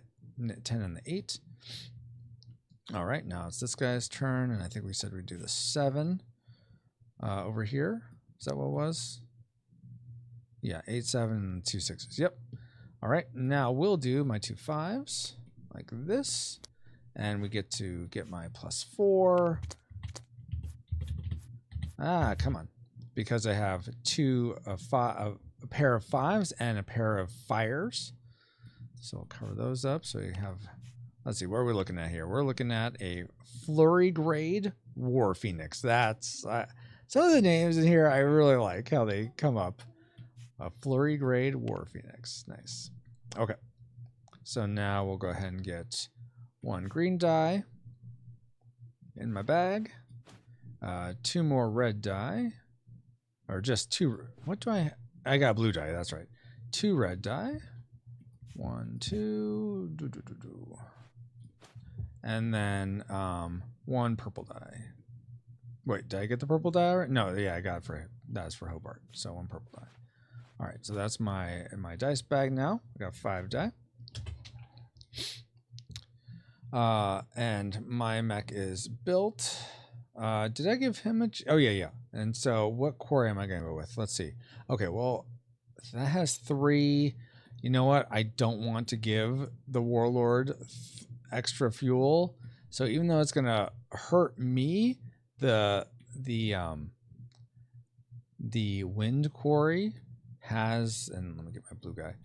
10 and the 8. All right, now it's this guy's turn, and I think we said we'd do the 7 over here. Is that what it was? Yeah, 8, 7, and 2 6s. Yep. All right, now we'll do my 2 5s like this, and we get to get my +4. Ah, come on, because I have a pair of 5s and a pair of fires. So I'll cover those up. So you have, let's see, what are we looking at here? We're looking at a flurry grade war phoenix. That's some of the names in here I really like how they come up. A flurry grade war phoenix. Nice. Okay. So now we'll go ahead and get 1 green die in my bag. 2 more red die. Or just 2. What do I got blue die. That's right. 2 red die. 1, 2. And then 1 purple die. Wait, did I get the purple die? No, yeah, I got it that's for Hobart. So 1 purple die. All right, so that's my dice bag now. I got 5 die. And my mech is built. Did I give him oh yeah. And so what quarry am I going to go with? Let's see. Okay, well, that has 3. You know what? I don't want to give the Warlord extra fuel. So even though it's going to hurt me, the wind quarry has, and let me get my blue guy.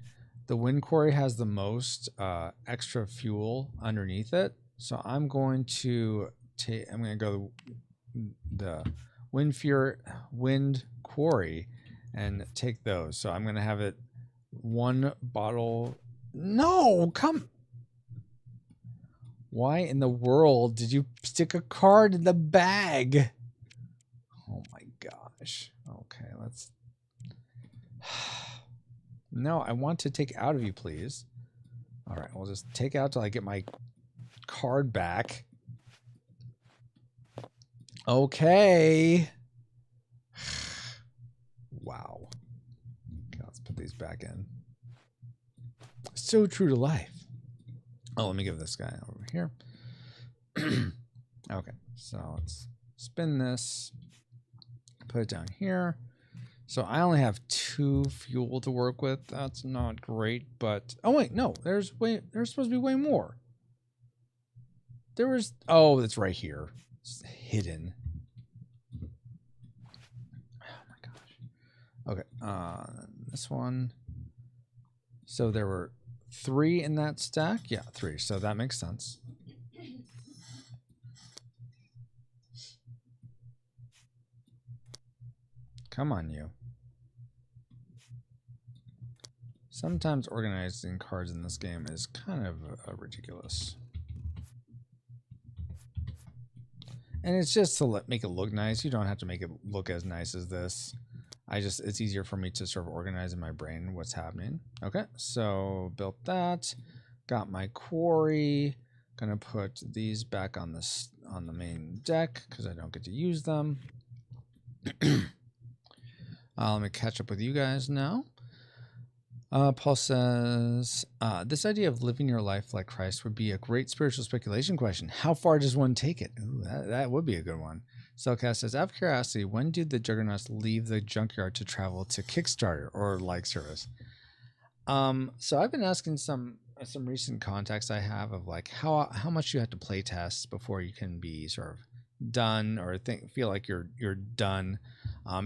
The wind quarry has the most extra fuel underneath it. So I'm going to go the wind quarry and take those. So I'm going to have it 1 bottle No, come. Why in the world did you stick a card in the bag? Oh my gosh. Okay, let's... No, I want to take out of you, please. All right, we'll just take out till I get my card back. Okay. Wow. Okay, let's put these back in. So true to life. Oh, let me give this guy over here. Okay, so let's spin this. Put it down here. So I only have 2 fuel to work with. That's not great, but... Oh, wait, no. There's supposed to be way more. There was... Oh, it's right here. It's hidden. Oh, my gosh. Okay, this one. So there were 3 in that stack? Yeah, 3. So that makes sense. Come on, you. Sometimes organizing cards in this game is kind of ridiculous. And it's just to make it look nice. You don't have to make it look as nice as this. It's easier for me to sort of organize in my brain what's happening. Okay, so built that. Got my quarry. Gonna put these back on the main deck because I don't get to use them. Let me catch up with you guys now. Paul says, this idea of living your life like Christ would be a great spiritual speculation question. How far does one take it? Ooh, that would be a good one. Cellcast says, out of curiosity, when do the Juggernauts leave the junkyard to travel to Kickstarter or like service? So I've been asking some recent contacts I have of like how much you have to play test before you can be sort of done or feel like you're done.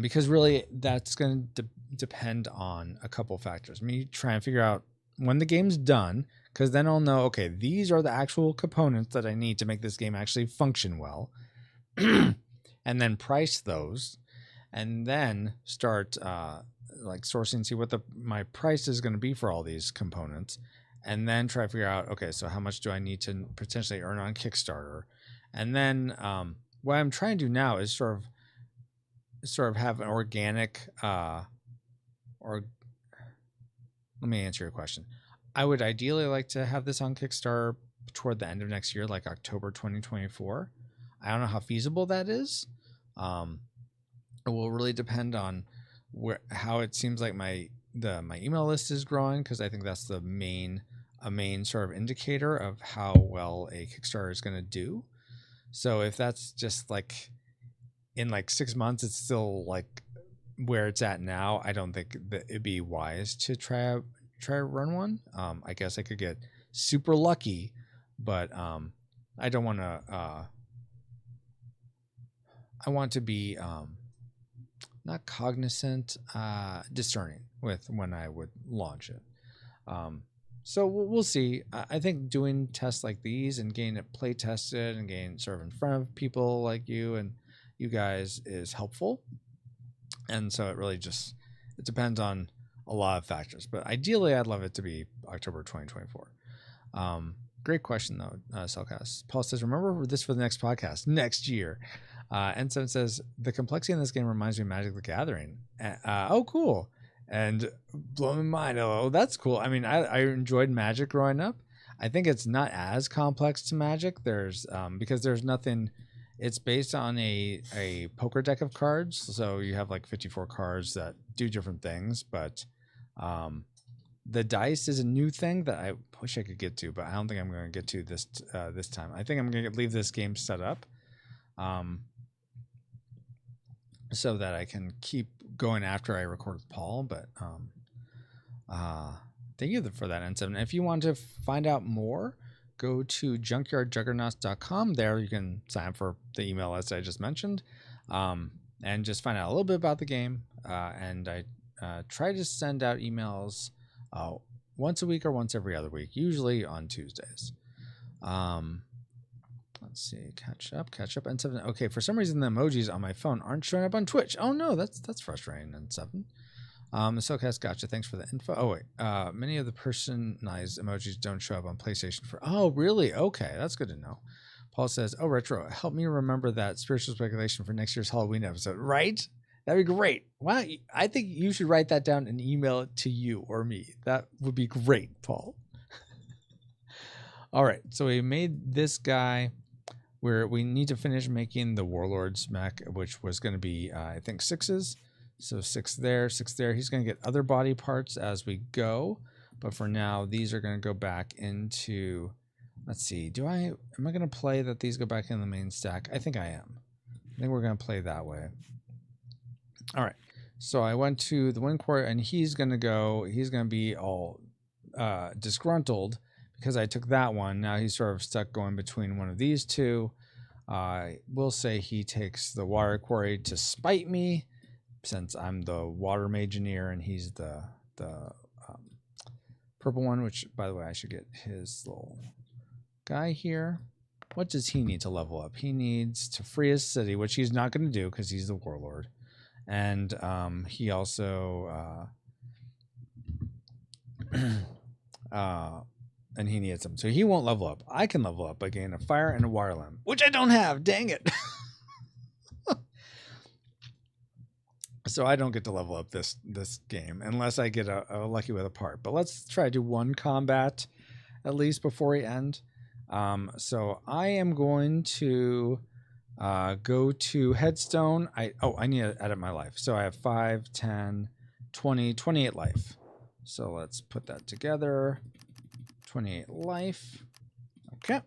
Because really that's going to depend on a couple factors. Me try and figure out when the game's done, because then I'll know, okay, these are the actual components that I need to make this game actually function well. And then price those, and then start like sourcing, see what my price is going to be for all these components, and then try to figure out, okay, so how much do I need to potentially earn on Kickstarter? And then what I'm trying to do now is sort of have an organic or let me answer your question. I would ideally like to have this on Kickstarter toward the end of next year, like October 2024. I don't know how feasible that is. It will really depend on how it seems like my email list is growing, because I think that's a main sort of indicator of how well a Kickstarter is going to do. So if that's just like in like 6 months, it's still like where it's at now, I don't think that it'd be wise to try to run one. I guess I could get super lucky, but I don't want to. I want to be not cognizant, discerning with when I would launch it. So we'll see. I think doing tests like these and getting it play tested and getting sort of in front of people like you and you guys is helpful. And so it really just, it depends on a lot of factors. But ideally, I'd love it to be October 2024. Great question, though, Cellcast. Paul says, remember this for the next podcast, next year. N7 says, the complexity in this game reminds me of Magic the Gathering. Oh, cool. And blow my mind. Oh, that's cool. I mean, I enjoyed Magic growing up. I think it's not as complex to Magic. There's because there's nothing. It's based on a poker deck of cards. So you have like 54 cards that do different things. But the dice is a new thing that I wish I could get to, but I don't think I'm going to get to this time. I think I'm going to leave this game set up so that I can keep going after I record with Paul. But thank you for that, N7. If you want to find out more, go to junkyardjuggernauts.com. There you can sign up for the email list I just mentioned, and just find out a little bit about the game. And I try to send out emails once a week or once every other week, usually on Tuesdays. Let's see, catch up. N7. Okay, for some reason the emojis on my phone aren't showing up on Twitch. Oh no, that's frustrating, N7. Soulcast, gotcha. Thanks for the info. Oh, wait. Many of the personalized emojis don't show up on PlayStation for... Oh, really? Okay, that's good to know. Paul says, oh, Retro, help me remember that spiritual speculation for next year's Halloween episode. Right? That'd be great. Wow, I think you should write that down and email it to you or me. That would be great, Paul. All right, so we made this guy where we need to finish making the Warlord's mech, which was going to be, I think, 6s. So 6 there, 6 there. He's going to get other body parts as we go. But for now, these are going to go back into... Let's see. Am I going to play that these go back in the main stack? I think I am. I think we're going to play that way. All right. So I went to the Wind Quarry, and he's going to be all disgruntled because I took that one. Now he's sort of stuck going between one of these two. We'll say he takes the Water Quarry to spite me, since I'm the Water Mageneer and he's the purple one, which, by the way, I should get his little guy here. What does he need to level up? He needs to free his city, which he's not going to do because he's the Warlord. And he also... and he needs them. So he won't level up. I can level up by gaining a fire and a water limb, which I don't have. Dang it. So I don't get to level up this game unless I get a lucky with a part. But let's try to do one combat at least before we end. So I am going to go to Headstone. I need to edit my life. So I have 5, 10, 20, 28 life. So let's put that together. 28 life. Okay.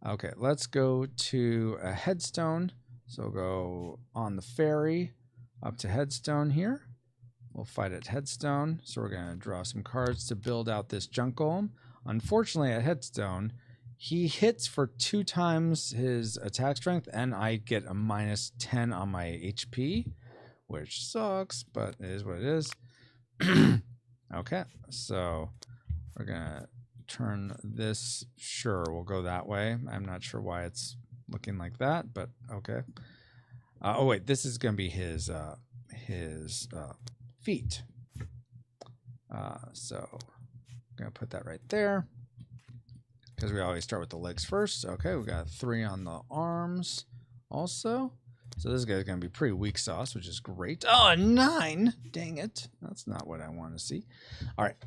Okay, let's go to a Headstone. So go on the ferry up to Headstone here. We'll fight at Headstone. So we're going to draw some cards to build out this junk golem. Unfortunately, at Headstone, he hits for 2 times his attack strength, and I get a -10 on my HP, which sucks, but it is what it is. Okay, so we're going to turn this. Sure, we'll go that way. I'm not sure why it's looking like that, but okay. Oh wait, this is gonna be his feet. So I'm gonna put that right there because we always start with the legs first. Okay, we got 3 on the arms also. So this guy's gonna be pretty weak sauce, which is great. Oh, 9! Dang it, that's not what I want to see. All right.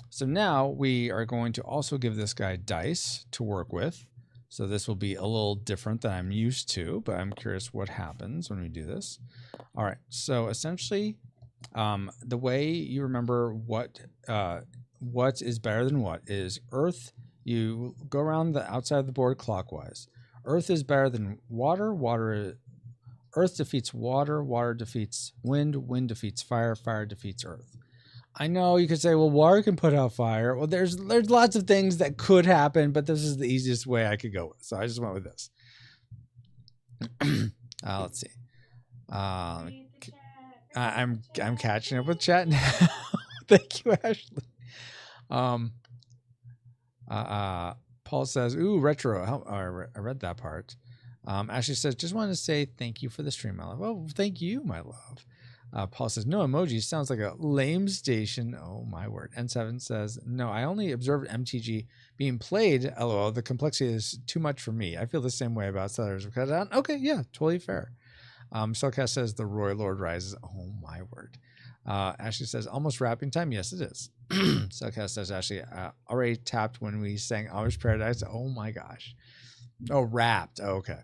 So now we are going to also give this guy dice to work with. So this will be a little different than I'm used to, but I'm curious what happens when we do this. All right, so essentially, the way you remember what is better than what is Earth. You go around the outside of the board clockwise. Earth is better than water. Earth defeats water. Water defeats wind. Wind defeats fire. Fire defeats earth. I know you could say, well, water can put out fire. Well, there's lots of things that could happen, but this is the easiest way I could go with. So I just went with this. Let's see. I'm catching up with chat now. Thank you, Ashley. Paul says, ooh, retro. I read that part. Ashley says, just wanted to say thank you for the stream, my love. Oh, thank you, my love. Paul says, no emojis. Sounds like a lame station. Oh, my word. N7 says, no, I only observed MTG being played. LOL. The complexity is too much for me. I feel the same way about Settlers of Catan. Okay, yeah, totally fair. Cellcast says, the Roy Lord rises. Oh, my word. Ashley says, almost wrapping time. Yes, it is. Cellcast says, Ashley, already tapped when we sang Amish Paradise. Oh, my gosh. Oh, wrapped. Oh, okay.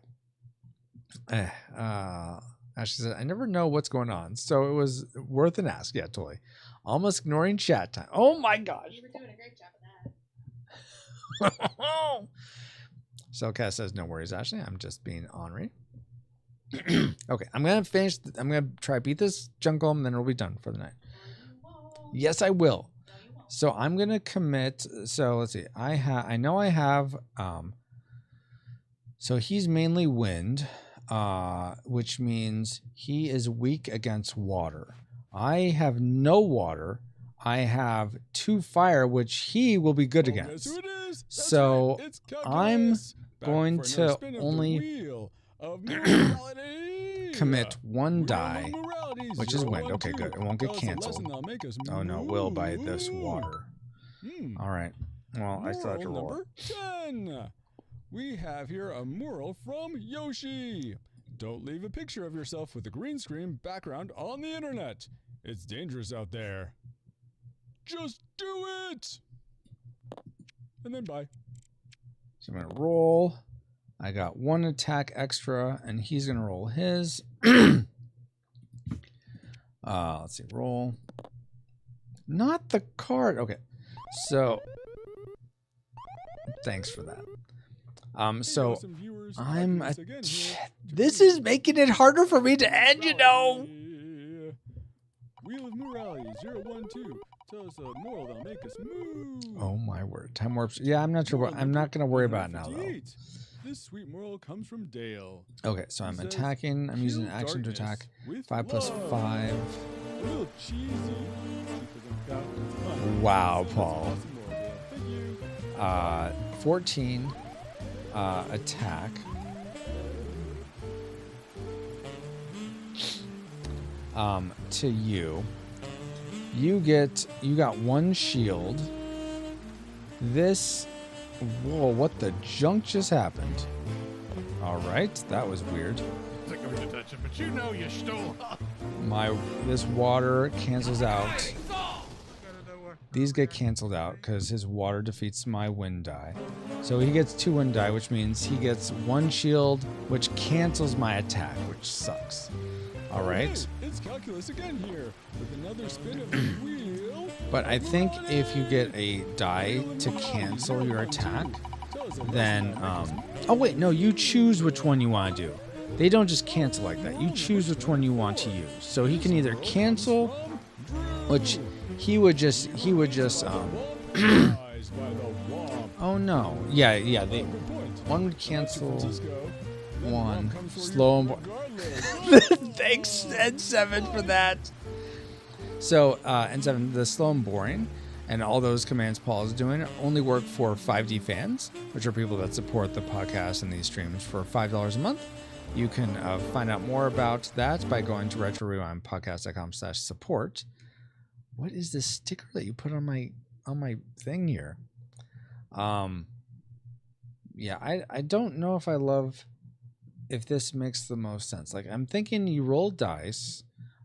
Ashley said, I never know what's going on, so it was worth an ask. Yeah, totally. Almost ignoring chat time. Oh my gosh. You were doing a great job of that. Cellcast says, no worries, Ashley. I'm just being ornery. Okay, I'm going to finish. I'm going to try beat this jungle, and then it'll be done for the night. Yes, I will. So I'm going to commit. So let's see. I know I have. So he's mainly wind. Which means he is weak against water. I have no water. I have 2 fire, which he will be good against. So I'm going to only commit 1 die which is wind. Okay, good. It won't get canceled. Oh no, it will by this water. All right. Well, I still have to roll. Number 10. We have here a mural from Yoshi. Don't leave a picture of yourself with a green screen background on the internet. It's dangerous out there. Just do it. And then bye. So I'm going to roll. I got 1 attack extra, and he's going to roll his. Let's see. Roll. Not the card. Okay. So, thanks for that. So I'm this is making it harder for me to end, you know. Wheel of Morality 012. Tell us a moral that'll make us move. Oh my word. Time warps. Yeah, I'm not sure what I'm not gonna worry about it now though. This sweet moral comes from Dale. Okay, so I'm attacking. I'm using action to attack. 5 plus 5. A little cheesy. Wow, Paul. 14 attack. To you. You got 1 shield. This, whoa, what the junk just happened? All right, that was weird. I was going to touch it, but you know you stole. This water cancels out. These get canceled out because his water defeats my wind die. So he gets 2 wind die, which means he gets 1 shield, which cancels my attack, which sucks. All right. It's calculus again here with another spin of the wheel. But I think if you get a die to cancel your attack, then oh wait, no, you choose which one you want to do. They don't just cancel like that. You choose which one you want to use. So he can either cancel, which he would just oh no. Yeah, they one would cancel, one slow and thanks N7 for that. So N7, the slow and boring and all those commands Paul is doing only work for 5D fans, which are people that support the podcast and these streams for $5 a month. You can find out more about that by going to retrorewindpodcast.com/support. What is this sticker that you put on my thing here? Yeah, I don't know if I love if this makes the most sense. Like, I'm thinking you roll dice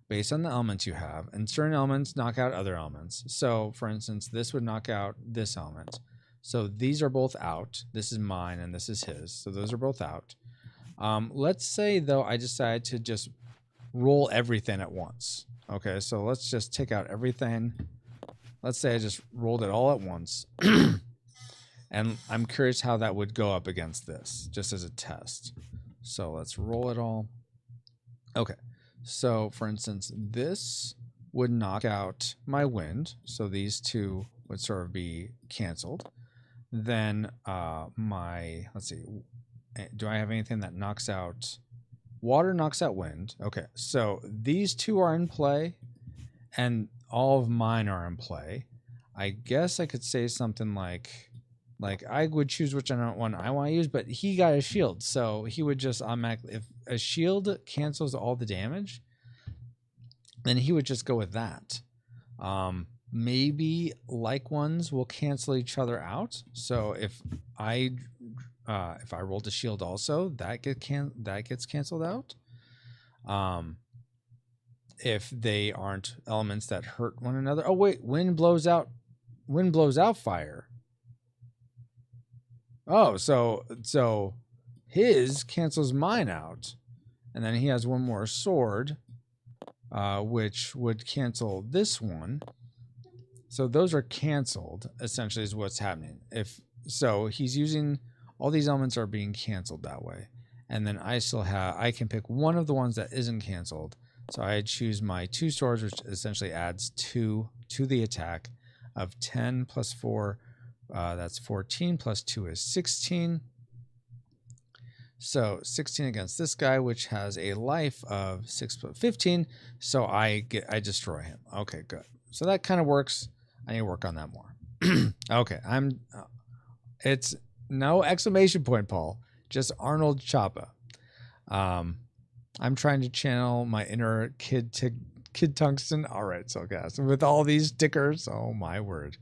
based on the elements you have, and certain elements knock out other elements. So, for instance, this would knock out this element. So these are both out. This is mine and this is his. So those are both out. Let's say, though, I decide to just roll everything at once. Okay, so let's just take out everything. Let's say I just rolled it all at once. And I'm curious how that would go up against this, just as a test. So let's roll it all. Okay, so for instance, this would knock out my wind. So these two would sort of be canceled. Then let's see, do I have anything that knocks out? Water knocks out wind. Okay, so these two are in play, and all of mine are in play. I guess I could say something like I would choose which one I want to use, but he got a shield, so he would just automatically, if a shield cancels all the damage, then he would just go with that. Maybe like ones will cancel each other out. So if I rolled a shield also, that gets canceled out. If they aren't elements that hurt one another. Oh wait, wind blows out fire. Oh, so his cancels mine out, and then he has one more sword, which would cancel this one. So those are canceled. Essentially, is what's happening. He's using all these elements are being canceled that way, and then I can pick one of the ones that isn't canceled. So I choose my 2 swords, which essentially adds 2 to the attack of 10 plus 4. That's 14 plus 2 is 16. So 16 against this guy, which has a life of 15. So I destroy him. Okay, good. So that kind of works. I need to work on that more. Okay, it's no exclamation point, Paul. Just Arnold Chapa. I'm trying to channel my inner Kid Tungsten. All right, Cellcast. With all these stickers. Oh, my word.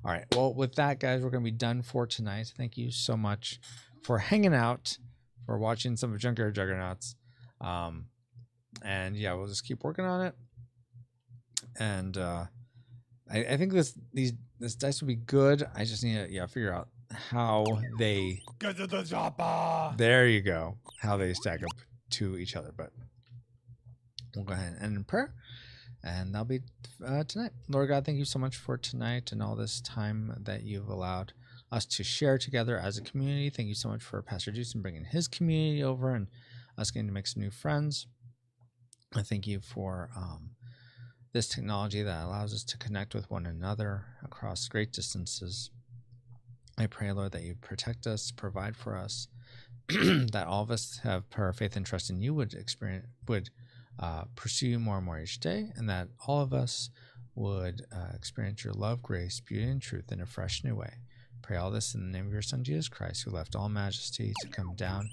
All right. Well, with that, guys, we're going to be done for tonight. Thank you so much for hanging out, for watching some of Junkyard Juggernauts. And yeah, we'll just keep working on it. And I think this dice will be good. I just need to figure out how they. There you go. How they stack up to each other. But we'll go ahead and end in prayer. And that'll be tonight. Lord God, thank you so much for tonight and all this time that you've allowed us to share together as a community. Thank you so much for Pastor Jason bringing his community over and us getting to make some new friends. I thank you for this technology that allows us to connect with one another across great distances. I pray, Lord, that you protect us, provide for us, that all of us have our faith and trust in you would pursue you more and more each day, and that all of us would experience your love, grace, beauty, and truth in a fresh new way. Pray all this in the name of your Son, Jesus Christ, who left all majesty to come down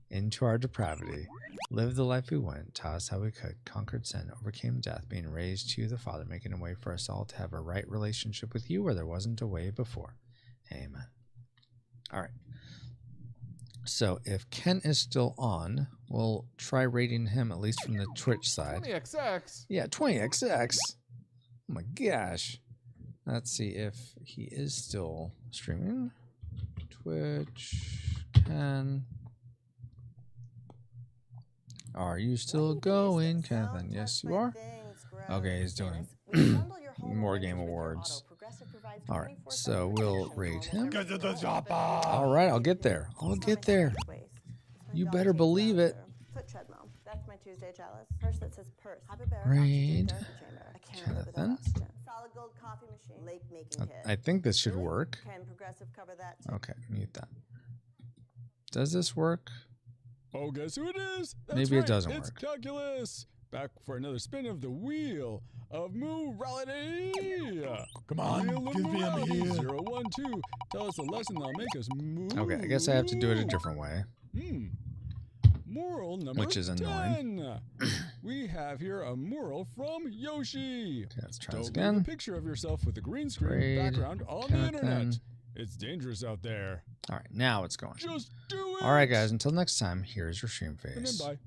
into our depravity, live the life we went, taught us how we could, conquered sin, overcame death, being raised to the Father, making a way for us all to have a right relationship with you where there wasn't a way before. Amen. All right. So if Ken is still on, we'll try rating him at least from the Twitch side. 20XX. Yeah, 20XX. Oh my gosh. Let's see if he is still streaming. Twitch, Ken. Are you still going, Kevin? Yes, you are. Okay, he's doing more game awards. All right, so we'll rate him. All right, I'll get there. I'll get there. You better believe it. Raid Jonathan. I think this should work. Okay, mute that. Does this work? Oh, guess who it is? That's Maybe right, it doesn't it's work. Calculus. Back for another spin of the wheel of morality. Come on, Wheel of give me a morality, meal. 0, 1, 2. Tell us a lesson that'll make us move. Okay, I guess I have to do it a different way. Moral number Which is annoying. 10. We have here a moral from Yoshi. Okay, let's try Don't this leave a again. picture of yourself with a green screen Raid background on the Jonathan. internet. It's dangerous out there. All right, now it's going. Just do it. All right, guys, until next time, here's your stream And then face. bye.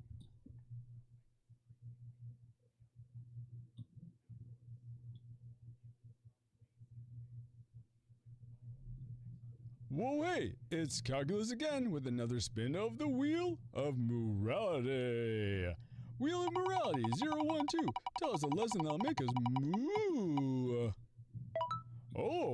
Whoa, hey, it's Calculus again with another spin of the Wheel of Morality. Wheel of Morality, 0, 1, 2. Tell us a lesson that'll make us moo. Oh.